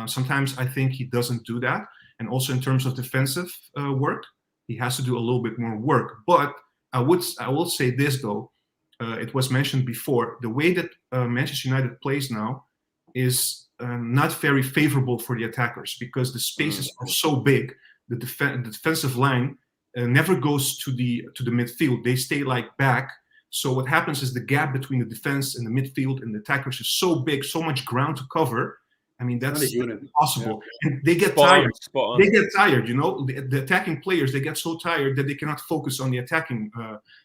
Sometimes I think he doesn't do that. And also in terms of defensive work, he has to do a little bit more work. But I will say this though, it was mentioned before, the way that Manchester United plays now is not very favorable for the attackers because the spaces are so big. The defensive line never goes to the midfield. They stay like back. So what happens is the gap between the defense and the midfield and the attackers is so big, so much ground to cover. I mean, that's impossible. Yeah. And they get tired. They get tired, you know. The attacking players, they get so tired that they cannot focus on the attacking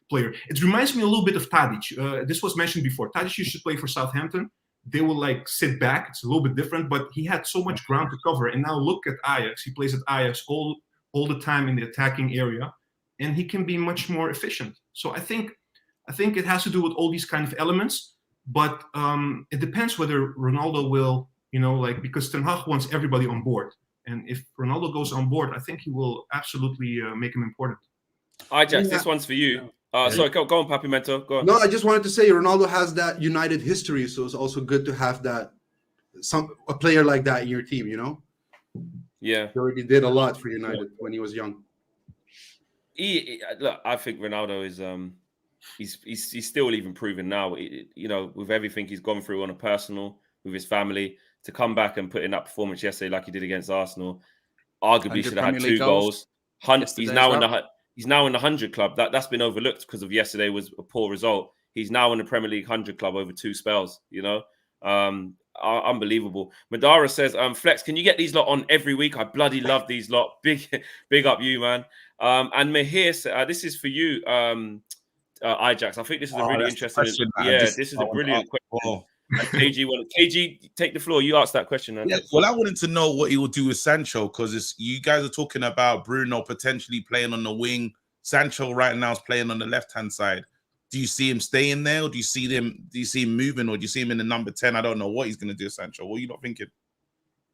player. It reminds me a little bit of Tadic. This was mentioned before. Tadic used to play for Southampton. They will like sit back. It's a little bit different, but he had so much ground to cover. And now look at Ajax. He plays at Ajax all the time in the attacking area, and he can be much more efficient. So I think it has to do with all these kind of elements, but it depends whether Ronaldo will, you know, like, because Ten Hag wants everybody on board. And if Ronaldo goes on board, I think he will absolutely make him important. EyeJax, this one's for you. Sorry, go on, PapiMento. Go on. No, I just wanted to say Ronaldo has that United history, so it's also good to have that a player like that in your team, you know? Yeah. He already did a lot for United when he was young. Look, I think Ronaldo is he's still even proven now, you know, with everything he's gone through on a personal, with his family, to come back and put in that performance yesterday like he did against Arsenal, arguably should have had 2 goals. He's now in the 100 club. That's been overlooked because of yesterday was a poor result. He's now in the Premier League 100 club over 2 spells, you know. Unbelievable. Madara says, Flex, can you get these lot on every week? I bloody love these lot. Big up you, man. And Mahir, this is for you, EyeJax. I think this is a really interesting question. This is a brilliant question. KG, take the floor. You asked that question. Man. Yeah, well, I wanted to know what he will do with Sancho, because you guys are talking about Bruno potentially playing on the wing. Sancho right now is playing on the left-hand side. Do you see him staying there, or do you see him moving, or do you see him in the number 10? I don't know what he's going to do, Sancho. What are you not thinking?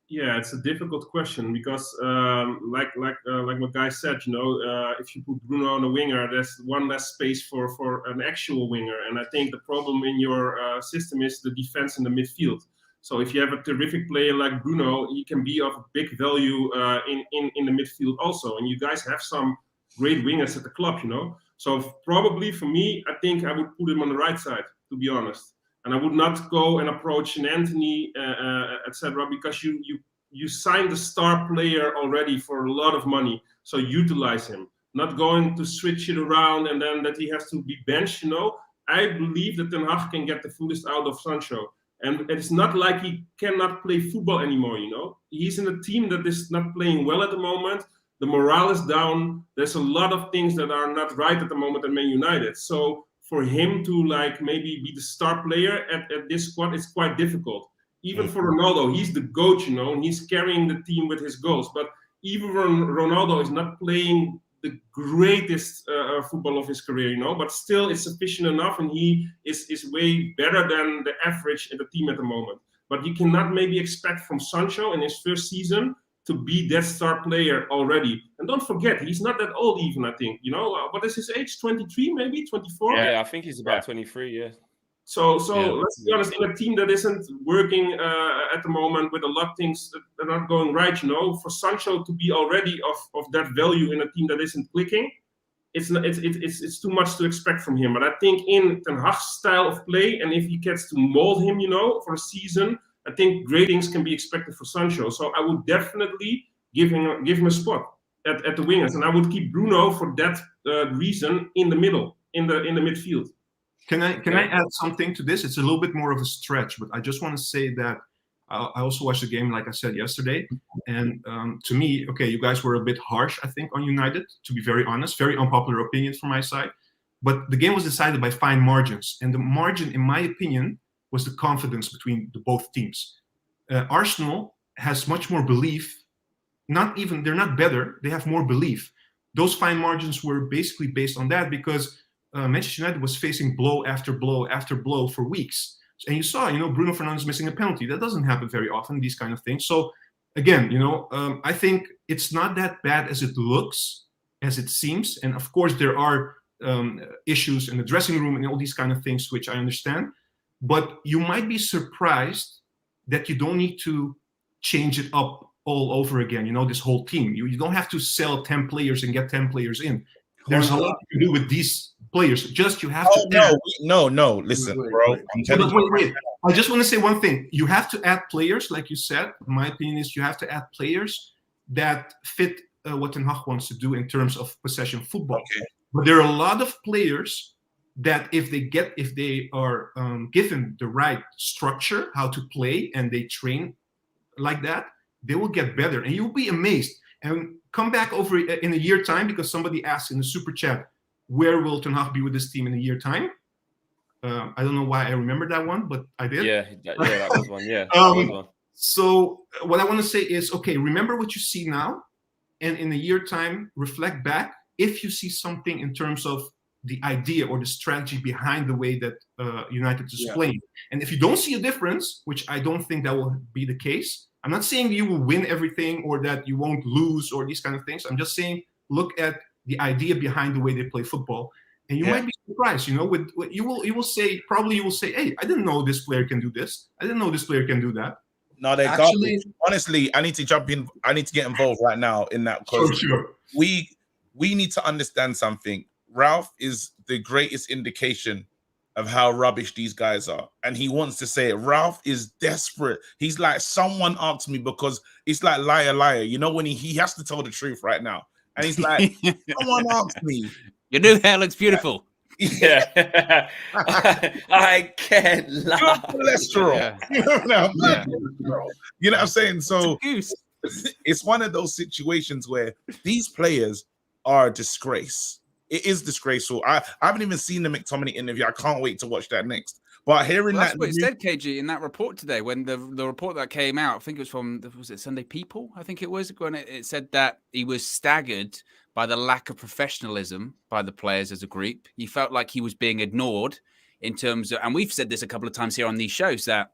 Yeah, it's a difficult question because, like what Guy said, you know, if you put Bruno on a winger, there's one less space for an actual winger, and I think the problem in your system is the defense in the midfield. So if you have a terrific player like Bruno, he can be of big value in the midfield also, and you guys have some great wingers at the club, you know. So probably for me, I think I would put him on the right side, to be honest. And I would not go and approach an Anthony, etc., because you signed the star player already for a lot of money. So utilize him. Not going to switch it around and then that he has to be benched, you know. I believe that Ten Hag can get the fullest out of Sancho. And it's not like he cannot play football anymore, you know. He's in a team that is not playing well at the moment. The morale is down. There's a lot of things that are not right at the moment at Man United. So for him to like maybe be the star player at this squad, it's quite difficult. Even for Ronaldo, he's the GOAT, you know, and he's carrying the team with his goals. But even Ronaldo is not playing the greatest football of his career, you know, but still it's sufficient enough, and he is way better than the average in the team at the moment. But you cannot maybe expect from Sancho in his first season to be that star player already. And don't forget, he's not that old even, I think. You know, what is his age? 23, maybe? 24? Yeah, I think he's about 23, yeah. So let's be honest, in a team that isn't working at the moment with a lot of things that are not going right, you know, for Sancho to be already of that value in a team that isn't clicking, it's too much to expect from him. But I think in Ten Hag's style of play, and if he gets to mold him, you know, for a season, I think great things can be expected for Sancho. So I would definitely give him a spot at the wingers, and I would keep Bruno for that reason in the middle, in the midfield. Can I add something to this? It's a little bit more of a stretch, but I just want to say that I also watched the game, like I said yesterday, and to me, okay, you guys were a bit harsh, I think, on United, to be very honest, very unpopular opinion from my side, but the game was decided by fine margins, and the margin, in my opinion, was the confidence between both teams. Arsenal has much more belief. They're not better. They have more belief. Those fine margins were basically based on that because Manchester United was facing blow after blow after blow for weeks. And you saw, you know, Bruno Fernandes missing a penalty. That doesn't happen very often, these kind of things. So again, you know, I think it's not that bad as it looks, as it seems. And of course, there are issues in the dressing room and all these kind of things, which I understand. But you might be surprised that you don't need to change it up all over again. You know, this whole team. You don't have to sell 10 players and get 10 players in. There's a lot you can do with these players. Just you have to. No. Listen, bro. I'm telling you. Wait. I just want to say one thing. You have to add players, like you said. My opinion is you have to add players that fit what Ten Hag wants to do in terms of possession football. Okay. But there are a lot of players that if they are given the right structure, how to play, and they train like that, they will get better, and you'll be amazed. And come back over in a year time, because somebody asked in the super chat, where will Ten Hag be with this team in a year time? I don't know why I remember that one, but I did. Yeah, that was one. Yeah. That was one. So what I want to say is, okay, remember what you see now, and in a year time, reflect back if you see something in terms of the idea or the strategy behind the way that United is playing. And if you don't see a difference, which I don't think that will be the case, I'm not saying you will win everything or that you won't lose or these kind of things. I'm just saying look at the idea behind the way they play football, and you might be surprised. You know, with you will say, hey, I didn't know this player can do this. I didn't know this player can do that. No, they actually, honestly, I need to jump in. I need to get involved right now in that, because we need to understand something. Ralph is the greatest indication of how rubbish these guys are, and he wants to say it. Ralph is desperate. He's like, someone asked me, because it's like liar. You know, when he has to tell the truth right now, and he's like, someone asked me. Your new hair looks beautiful. Yeah, I can't lie. Cholesterol. Yeah. You know what I'm saying? So it's one of those situations where these players are a disgrace. It is disgraceful. I haven't even seen the McTominay interview. I can't wait to watch that next. But hearing that's what it said, KG, in that report today, when the report that came out, I think it was from, was it Sunday People? I think it was, when it said that he was staggered by the lack of professionalism by the players as a group. He felt like he was being ignored in terms of, and we've said this a couple of times here on these shows, that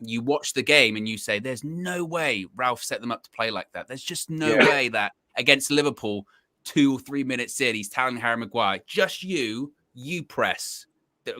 you watch the game and you say, there's no way Ralph set them up to play like that. There's just no way that against Liverpool, 2 or 3 minutes in, he's telling Harry Maguire, just you press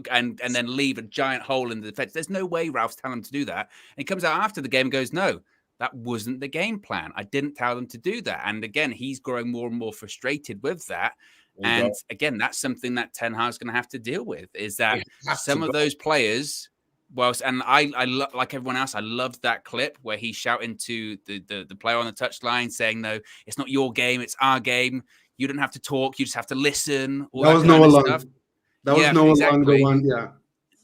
and then leave a giant hole in the defense. There's no way Ralph's telling him to do that. And he comes out after the game and goes, no, that wasn't the game plan. I didn't tell them to do that. And again, he's growing more and more frustrated with that. And again, that's something that Ten Hag's going to have to deal with, is that some of those players, and I like everyone else, I loved that clip where he's shouting to the player on the touchline saying, no, it's not your game, it's our game. You don't have to talk, you just have to listen. That was Noah Long. That was Noah Long, the one,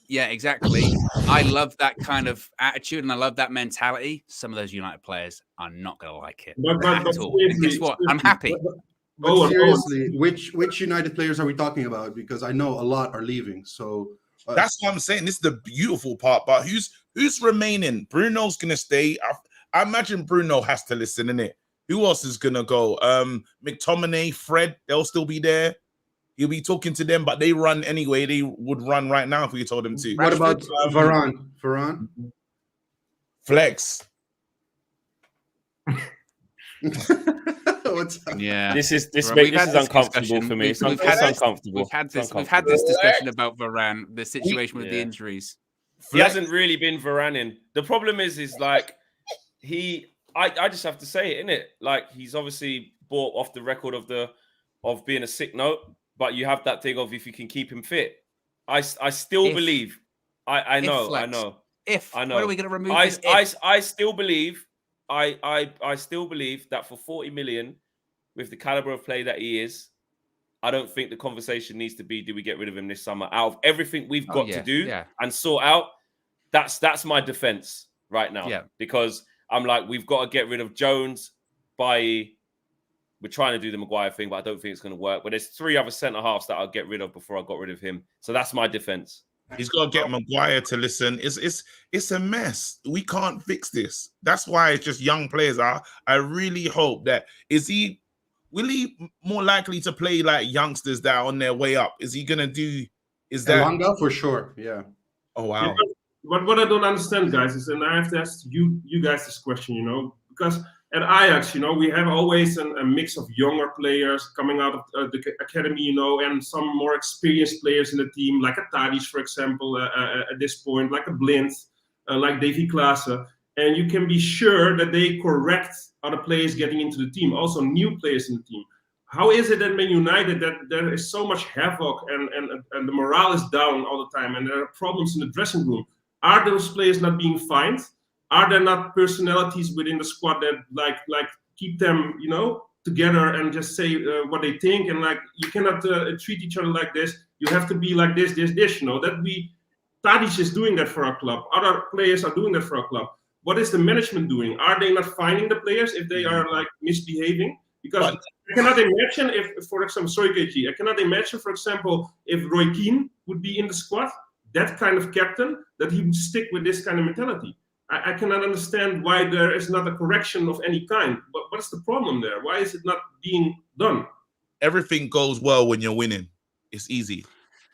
Yeah, exactly. I love that kind of attitude, and I love that mentality. Some of those United players are not going to like it at all. Guess what? I'm happy. But seriously, which United players are we talking about? Because I know a lot are leaving. So that's what I'm saying. This is the beautiful part. But who's remaining? Bruno's gonna stay. I imagine Bruno has to listen, innit? Who else is gonna go? McTominay, Fred, they'll still be there. He'll be talking to them, but they run anyway. They would run right now if we told them to. What about Varane? Flex. Yeah, this is uncomfortable for me. It's uncomfortable. We've had this discussion about Varane, the situation with the injuries. He hasn't really been Varaning. The problem is like I just have to say it, innit? Like, he's obviously bought off the record of being a sick note, but you have that thing of if you can keep him fit. I still believe. I know. When are we going to remove this? I still believe. I still believe that for 40 million, with the caliber of play that he is, I don't think the conversation needs to be, do we get rid of him this summer? Out of everything we've got to do and sort out, that's my defense right now. Yeah. Because I'm like, we've got to get rid of Jones. We're trying to do the Maguire thing, but I don't think it's going to work. But there's 3 other centre-halves that I'll get rid of before I got rid of him. So that's my defense. He's got to get Maguire to listen. It's a mess. We can't fix this. That's why it's just young players. I really hope that will he more likely to play like youngsters that are on their way up? Is he gonna do? Is that Elanga for sure? Yeah. Oh wow. But what I don't understand, guys, is, and I have to ask you guys this question, because at Ajax, we have always a mix of younger players coming out of the academy, and some more experienced players in the team, like a Tadic, for example, at this point, like a Blind, like Davy Klaassen. and you can be sure that they correct other players getting into the team, also new players in the team. How is it at Man United that there is so much havoc and the morale is down all the time and there are problems in the dressing room? Are those players not being fined? Are there not personalities within the squad that like keep them, you know, together and just say what they think? And like, you cannot treat each other like this. You have to be like this, you know. Tadic is doing that for our club. Other players are doing that for our club. What is the management doing? Are they not finding the players if they are like misbehaving? Because I cannot imagine if, for example, sorry KG, I cannot imagine, for example, if Roy Keane would be in the squad, that kind of captain, that he would stick with this kind of mentality. I cannot understand why there is not a correction of any kind. But what's the problem there? Why is it not being done? Everything goes well when you're winning. It's easy.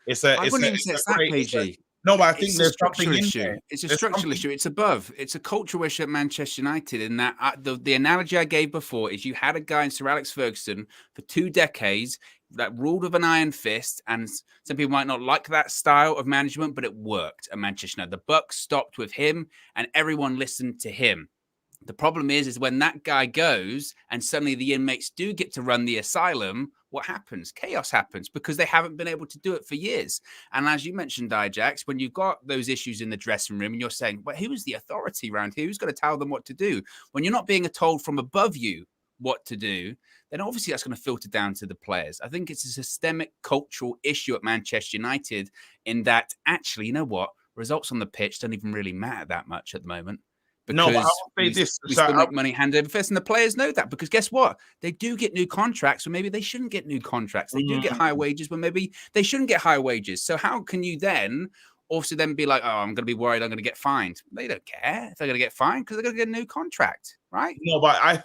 I wouldn't even say it's that, KG. No, but I think it's there's a structural something issue. in there. It's a structural issue. It's above. It's a cultural issue at Manchester United. In that, the analogy I gave before is you had a guy in Sir Alex Ferguson for 2 decades that ruled with an iron fist, and some people might not like that style of management, but it worked at Manchester United. The buck stopped with him, and everyone listened to him. The problem is when that guy goes, and suddenly the inmates do get to run the asylum. What happens? Chaos happens because they haven't been able to do it for years. And as you mentioned, EyeJax, when you've got those issues in the dressing room and you're saying, well, who is the authority around here? Who's going to tell them what to do? When you're not being told from above you what to do, then obviously that's going to filter down to the players. I think it's a systemic cultural issue at Manchester United in that actually, you know what? Results on the pitch don't even really matter that much at the moment. Because no, but I'll say this. We still make money hand over fist, and the players know that because guess what? They do get new contracts, or maybe they shouldn't get new contracts. They do get higher wages, but maybe they shouldn't get higher wages. So how can you then also then be like, oh, I'm going to be worried I'm going to get fined? They don't care if they're going to get fined because they're going to get a new contract, right? No, but I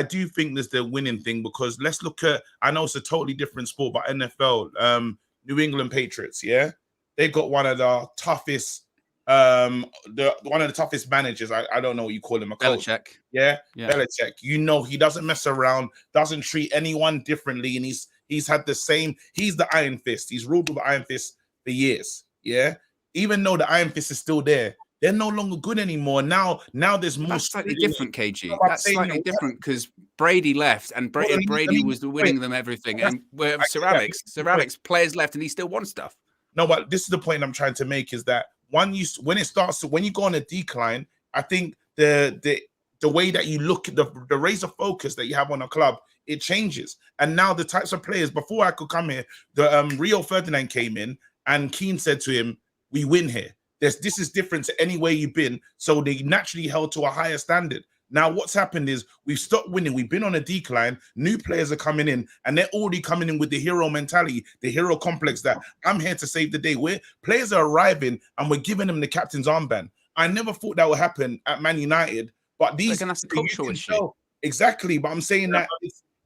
do think there's the winning thing because let's look at, I know it's a totally different sport, but NFL, New England Patriots, yeah? They got one of the toughest one of the toughest managers. I don't know what you call him, a coach. Belichick. Yeah, Belichick. You know, he doesn't mess around, doesn't treat anyone differently, and he's had the same. He's the Iron Fist. He's ruled with the Iron Fist for years. Yeah, even though the Iron Fist is still there, they're no longer good anymore. Now there's more. That's slightly different, KG. That's slightly different because Brady left, and Brady was winning them everything, and where Sir Alex players left, and he still won stuff. No, but this is the point I'm trying to make is that when you go on a decline, I think the way that you look at the razor focus that you have on a club, it changes. And now the types of players, before I could come here, the Rio Ferdinand came in and Keane said to him, we win here. This is different to any way you've been. So they naturally held to a higher standard. Now, what's happened is we've stopped winning. We've been on a decline. New players are coming in, and they're already coming in with the hero mentality, the hero complex that I'm here to save the day. Where players are arriving, and we're giving them the captain's armband. I never thought that would happen at Man United, but these that's a cultural issue. Exactly, but I'm saying that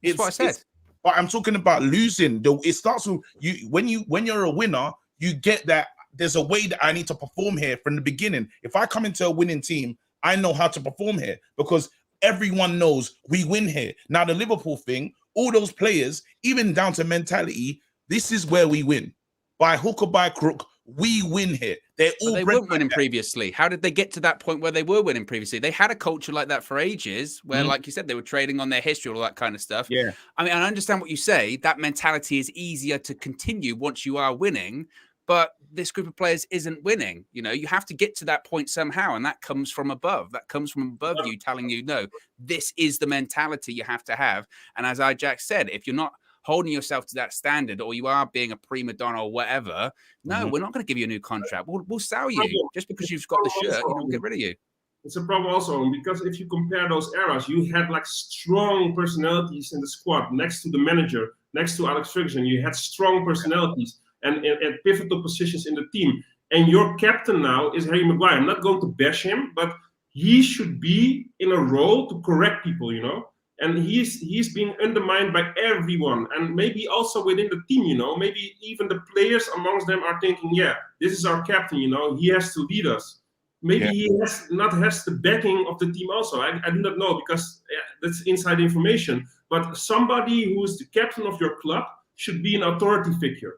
it's what I said. But I'm talking about losing. It starts with you when you're a winner, you get that there's a way that I need to perform here from the beginning. If I come into a winning team, I know how to perform here because everyone knows we win here. Now, the Liverpool thing, all those players, even down to mentality, this is where we win. By hook or by crook, we win here. They weren't winning previously. How did they get to that point where they were winning previously? They had a culture like that for ages where, like you said, they were trading on their history, all that kind of stuff. Yeah. I mean, I understand what you say. That mentality is easier to continue once you are winning. But this group of players isn't winning. You know, you have to get to that point somehow, and that comes from above. That comes from above you telling you, no, this is the mentality you have to have. And as EyeJax said, if you're not holding yourself to that standard or you are being a prima donna or whatever, no, we're not going to give you a new contract. We'll sell you just because you've got the shirt. You know, we'll get rid of you. It's a problem also because if you compare those eras, you had like strong personalities in the squad next to the manager, next to Alex Ferguson. You had strong personalities and at pivotal positions in the team. And your captain now is Harry Maguire. I'm not going to bash him, but he should be in a role to correct people, you know? And he's being undermined by everyone. And maybe also within the team, you know? Maybe even the players amongst them are thinking, yeah, this is our captain, you know? He has to lead us. Maybe he has the backing of the team also. I do not know because that's inside information. But somebody who is the captain of your club should be an authority figure.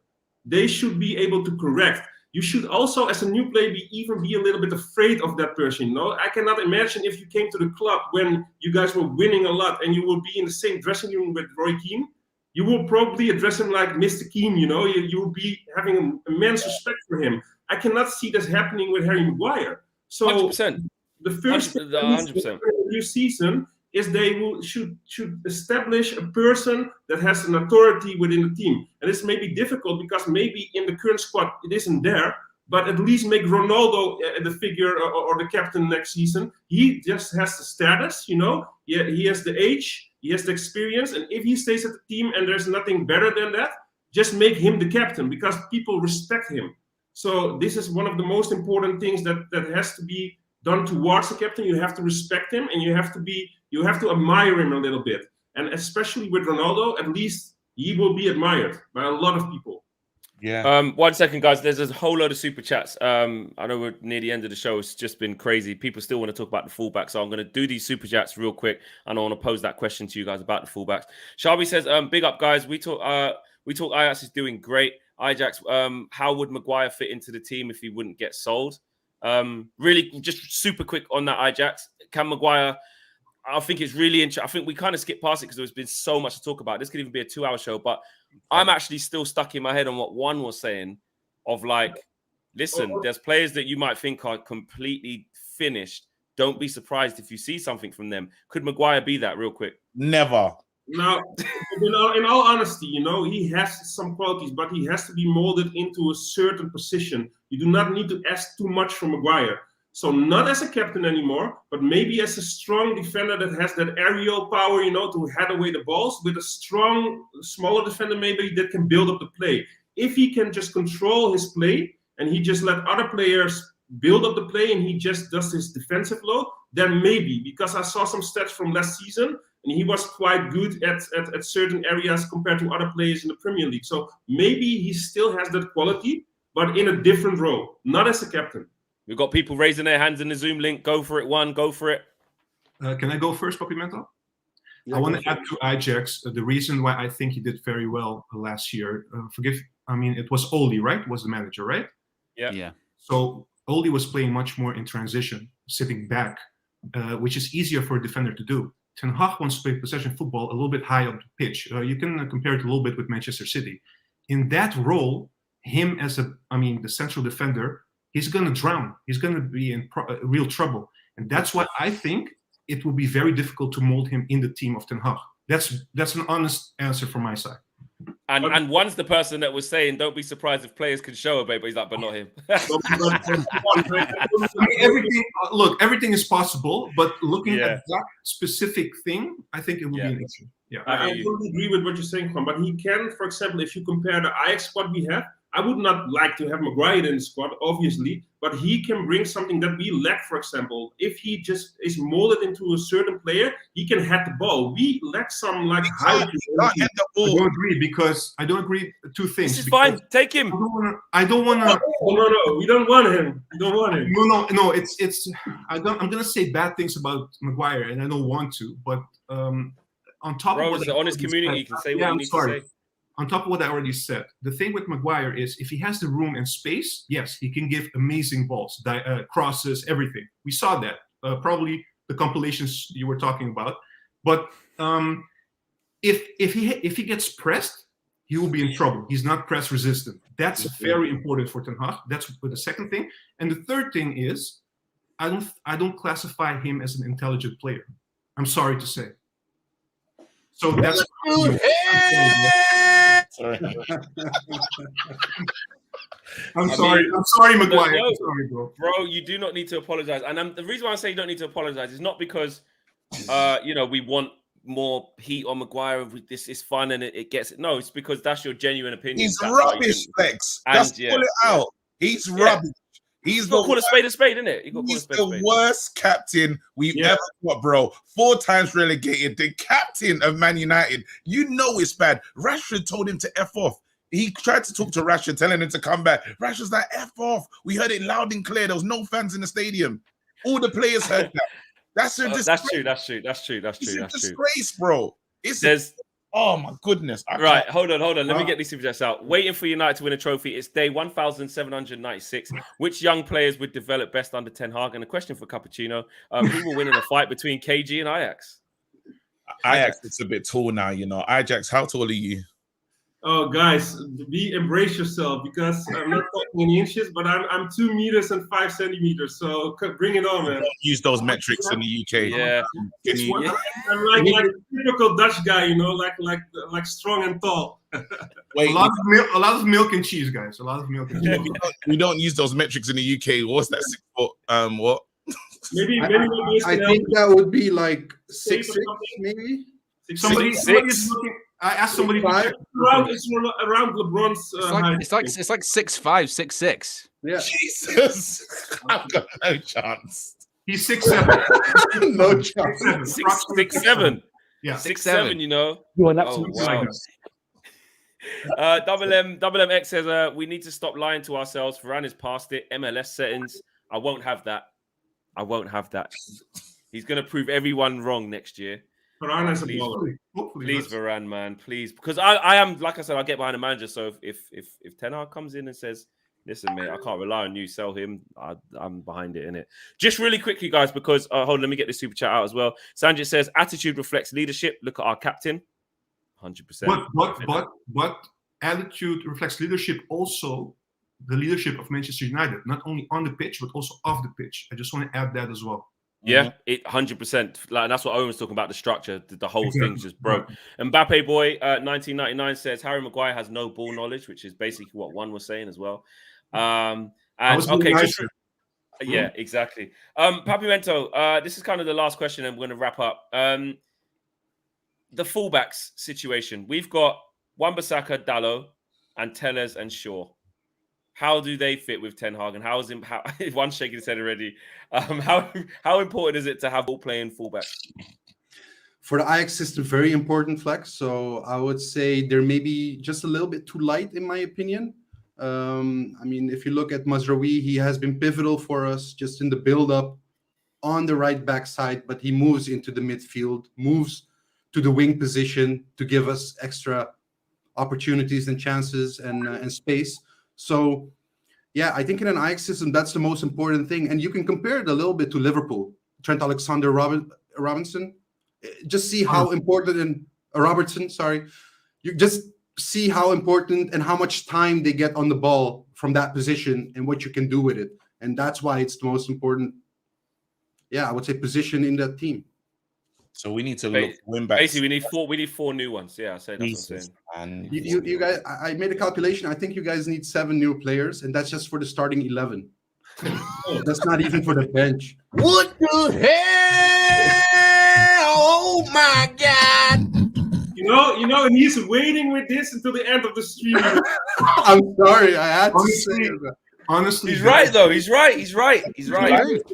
They should be able to correct. you should also, as a new player, even be a little bit afraid of that person. You know, I cannot imagine if you came to the club when you guys were winning a lot and you will be in the same dressing room with Roy Keane. You will probably address him like Mr. Keane. You know, you will be having an immense respect for him. I cannot see this happening with Harry Maguire. So 100%. the first 100%. new season is they should establish a person that has an authority within the team. And it's maybe difficult because maybe in the current squad it isn't there, but at least make Ronaldo the figure or the captain next season. He just has the status, you know, he has the age, he has the experience, and if he stays at the team and there's nothing better than that, just make him the captain because people respect him. So this is one of the most important things that has to be done towards the captain. You have to respect him, and you have to admire him a little bit. And especially with Ronaldo, at least he will be admired by a lot of people. Yeah. 1 second, guys. There's a whole load of super chats. I know we're near the end of the show. It's just been crazy. People still want to talk about the fullback, so I'm going to do these super chats real quick, and I want to pose that question to you guys about the fullbacks. Sharby says, "Big up, guys. We talk. Ajax is doing great. EyeJax, how would Maguire fit into the team if he wouldn't get sold?" Really, just super quick on that, EyeJax. Can Maguire? I think it's really interesting. I think we kind of skipped past it because there's been so much to talk about. This could even be a 2-hour show, but I'm actually still stuck in my head on what Juan was saying of like, listen, there's players that you might think are completely finished. Don't be surprised if you see something from them. Could Maguire be that real quick? Never. Now, in all honesty, you know, he has some qualities, but he has to be molded into a certain position. You do not need to ask too much from Maguire. So not as a captain anymore, but maybe as a strong defender that has that aerial power, you know, to head away the balls, with a strong, smaller defender maybe that can build up the play. If he can just control his play and he just let other players build up the play and he just does his defensive load, then maybe, because I saw some stats from last season and he was quite good at certain areas compared to other players in the Premier League. So maybe he still has that quality, but in a different role, not as a captain. We've got people raising their hands in the Zoom link. Go for it, Juan. Go for it. Can I go first, PapiMento? Yeah, I want to add to EyeJax the reason why I think he did very well last year. It was Oli, right? Was the manager, right? Yeah. So Oli was playing much more in transition, sitting back, which is easier for a defender to do. Ten Hag wants to play possession football a little bit high up the pitch. You can compare it a little bit with Manchester City. In that role, him as the central defender, he's going to drown. He's going to be in real trouble. And that's why I think it will be very difficult to mold him in the team of Ten Hag. That's an honest answer from my side. And Juan's the person that was saying, don't be surprised if players can show a bit, but he's like, but not him. Everything is possible, but looking at that specific thing, I think it will be an issue. Yeah, I totally agree with what you're saying, Juan. But he can, for example, if you compare the Ajax squad we have, I would not like to have Maguire in the squad, obviously, but he can bring something that we lack, for example. If he just is molded into a certain player, he can head the ball. We lack some height. I don't agree because I don't agree two things. This is fine. Take him. I don't want to. No. We don't want him. We don't want him. No. It's. I'm gonna say bad things about Maguire, and I don't want to. But on top of it's an honest community. You can say what you need to say. On top of what I already said, the thing with Maguire is if he has the room and space, yes, he can give amazing balls, crosses, everything. We saw that, probably the compilations you were talking about. But if he gets pressed, he will be in trouble. He's not press resistant. That's very important for Ten Hag. That's the second thing. And the third thing is, I don't classify him as an intelligent player. I'm sorry to say. So that's. Sorry. I'm sorry, Maguire. I'm sorry, bro. Bro, you do not need to apologize. And the reason why I say you don't need to apologize is not because, we want more heat on Maguire. This is fun and it gets it. No, it's because that's your genuine opinion. He's rubbish, Lex. Let's pull it out. He's rubbish. He's got to call a spade, isn't it? He's the worst captain we've ever got, bro. 4 times relegated, the captain of Man United. You know it's bad. Rashford told him to F off. He tried to talk to Rashford, telling him to come back. Rashford's like, F off. We heard it loud and clear. There was no fans in the stadium. All the players heard that. That's a disgrace. That's true. It's a disgrace, bro. Oh my goodness! Right, hold on. Let me get these super chats out. Waiting for United to win a trophy. It's day 1,796. Which young players would develop best under Ten Hag? And a question for Cappuccino: who will win in a fight between KG and Ajax? Ajax is a bit tall now, you know. Ajax, how tall are you? Oh, guys, embrace yourself because I'm not talking in inches, but I'm 2 meters and 5 centimeters. So bring it on, man. Don't use those metrics in the UK. Yeah, I'm like a typical Dutch guy, you know, like strong and tall. Wait, a lot of milk and cheese, guys. A lot of milk and cheese. We don't use those metrics in the UK. What's that? 6 foot? What? Maybe I think that would be like 6'6", maybe. Somebody is looking. I asked somebody. It's around LeBron's height. It's like 6'5", 6'6". Yeah. Jesus, I've got no chance. He's 6'7". No chance. 6'7". Yeah, 6'7". You know. You're an absolute Double MX says we need to stop lying to ourselves. Varane is past it. MLS settings. I won't have that. He's gonna prove everyone wrong next year. Varane is a baller. Please, Varane, man, please, because I am, like I said, I get behind the manager. So if Ten Hag comes in and says, "Listen, mate, I can't rely on you, sell him," I'm behind it, innit? Just really quickly, guys, because hold on, let me get this super chat out as well. Sanjit says, "Attitude reflects leadership. Look at our captain, 100%." But attitude reflects leadership. Also, the leadership of Manchester United, not only on the pitch but also off the pitch. I just want to add that as well. Yeah, 100%. Like that's what Owen was talking about. The structure, the whole thing just broke. Mbappe boy, 1999 says Harry Maguire has no ball knowledge, which is basically what Juan was saying as well. Yeah, exactly. PapiMento, this is kind of the last question, and we're going to wrap up. The fullbacks situation. We've got Wan-Bissaka, Dalot, and Tellers and Shaw. How do they fit with Ten Hag? And how one's shaking his head already? How important is it to have all playing fullbacks? For the Ajax system, very important flex. So I would say they're maybe just a little bit too light, in my opinion. I mean, if you look at Mazraoui, he has been pivotal for us just in the build-up on the right back side, but he moves into the midfield, moves to the wing position to give us extra opportunities and chances and space. So, yeah, I think in an Ajax system, that's the most important thing. And you can compare it a little bit to Liverpool. Trent Alexander-Robinson. Just see how important, Robertson, sorry. You just see how important and how much time they get on the ball from that position and what you can do with it. And that's why it's the most important, I would say, position in that team. So we need to look win back. Basically, we need 4 new ones. Yeah, I say that's what I'm saying. And you guys, I made a calculation. I think you guys need 7 new players, and that's just for the starting 11. That's not even for the bench. What the hell? Oh my God! You know, he's waiting with this until the end of the stream. I'm sorry, I had to say that. Honestly, he's right though. He's right.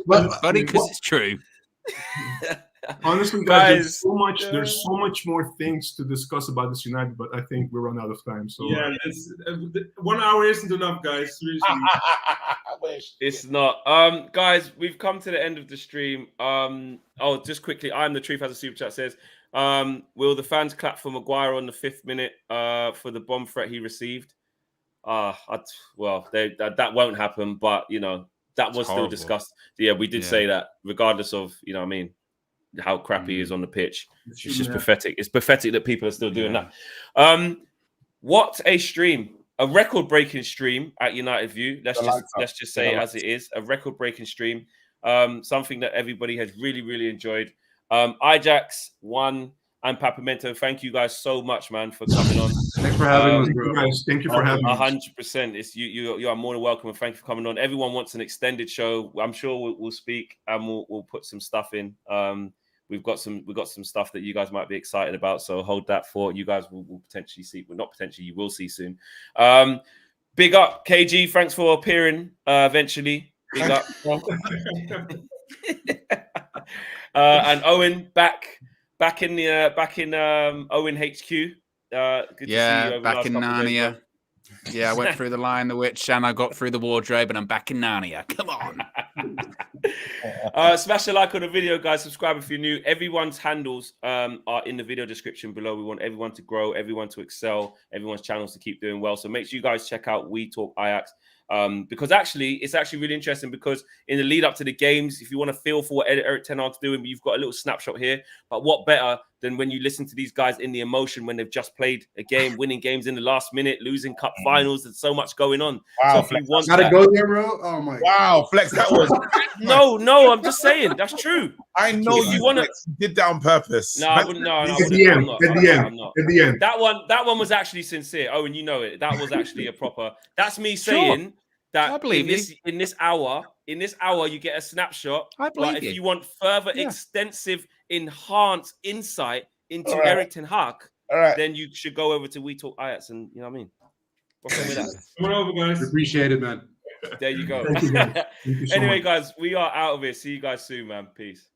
But funny because it's true. Honestly, guys, there's so much more things to discuss about this United, but I think we're run out of time. So yeah, 1 hour isn't enough, guys. Seriously. I wish it's not. Guys, we've come to the end of the stream. Just quickly, I'm the Truth has a super chat says, will the fans clap for Maguire on the 5th minute for the bomb threat he received? That won't happen, but that was still discussed. Yeah, we did say that, regardless of how crappy he is on the pitch. It's just pathetic. It's pathetic that people are still doing that. What a stream. A record-breaking stream at United View. Let's just say as it is. A record-breaking stream. Something that everybody has really, really enjoyed. EyeJax, Juan, and PapiMento, thank you guys so much, man, for coming on. Thanks for having me, bro. Guys, thank you for having me. 100%. It's you are more than welcome, and thank you for coming on. Everyone wants an extended show. I'm sure we'll speak and we'll put some stuff in. We've got some stuff that you guys might be excited about, so hold that for you guys. Will potentially see. Well, not potentially, you will see soon. Big up, KG. Thanks for appearing. Eventually, big up. And Owen back in Owen HQ. Good to see you back in Narnia. Yeah, I went through the Lion, the Witch, and I got through the wardrobe, and I'm back in Narnia. Come on. Smash a like on the video, guys. Subscribe if you're new. Everyone's handles are in the video description below. We want everyone to grow, everyone to excel, everyone's channels to keep doing well. So make sure you guys check out We Talk Ajax. Because it's actually really interesting, because in the lead up to the games, if you want to feel for what Erik ten Hag's doing, you've got a little snapshot here. But what better than when you listen to these guys in the emotion when they've just played a game, winning games in the last minute, losing cup finals. There's so much going on. Wow, so if you want Gotta that, go there, bro. Oh my. Wow, Flex, that was no, I'm just saying that's true. I know If you you wanna- did that on purpose. No, I wouldn't. No, I At wouldn't. the I'm end, not. at the end, I'm not. at the end. That one was actually sincere. Oh, and you know it. That was actually a proper. That's me saying that I believe in this hour, you get a snapshot. I believe But if you. you want further Yeah. extensive, enhanced insight into All right. Erik ten Hag, All right. then you should go over to We Talk Ajax, and you know what I mean. What's wrong with that? Come on over, guys. Appreciate it, man. There you go. Thank you, man. Thank you so Anyway, much. guys, we are out of here. See you guys soon, man. Peace.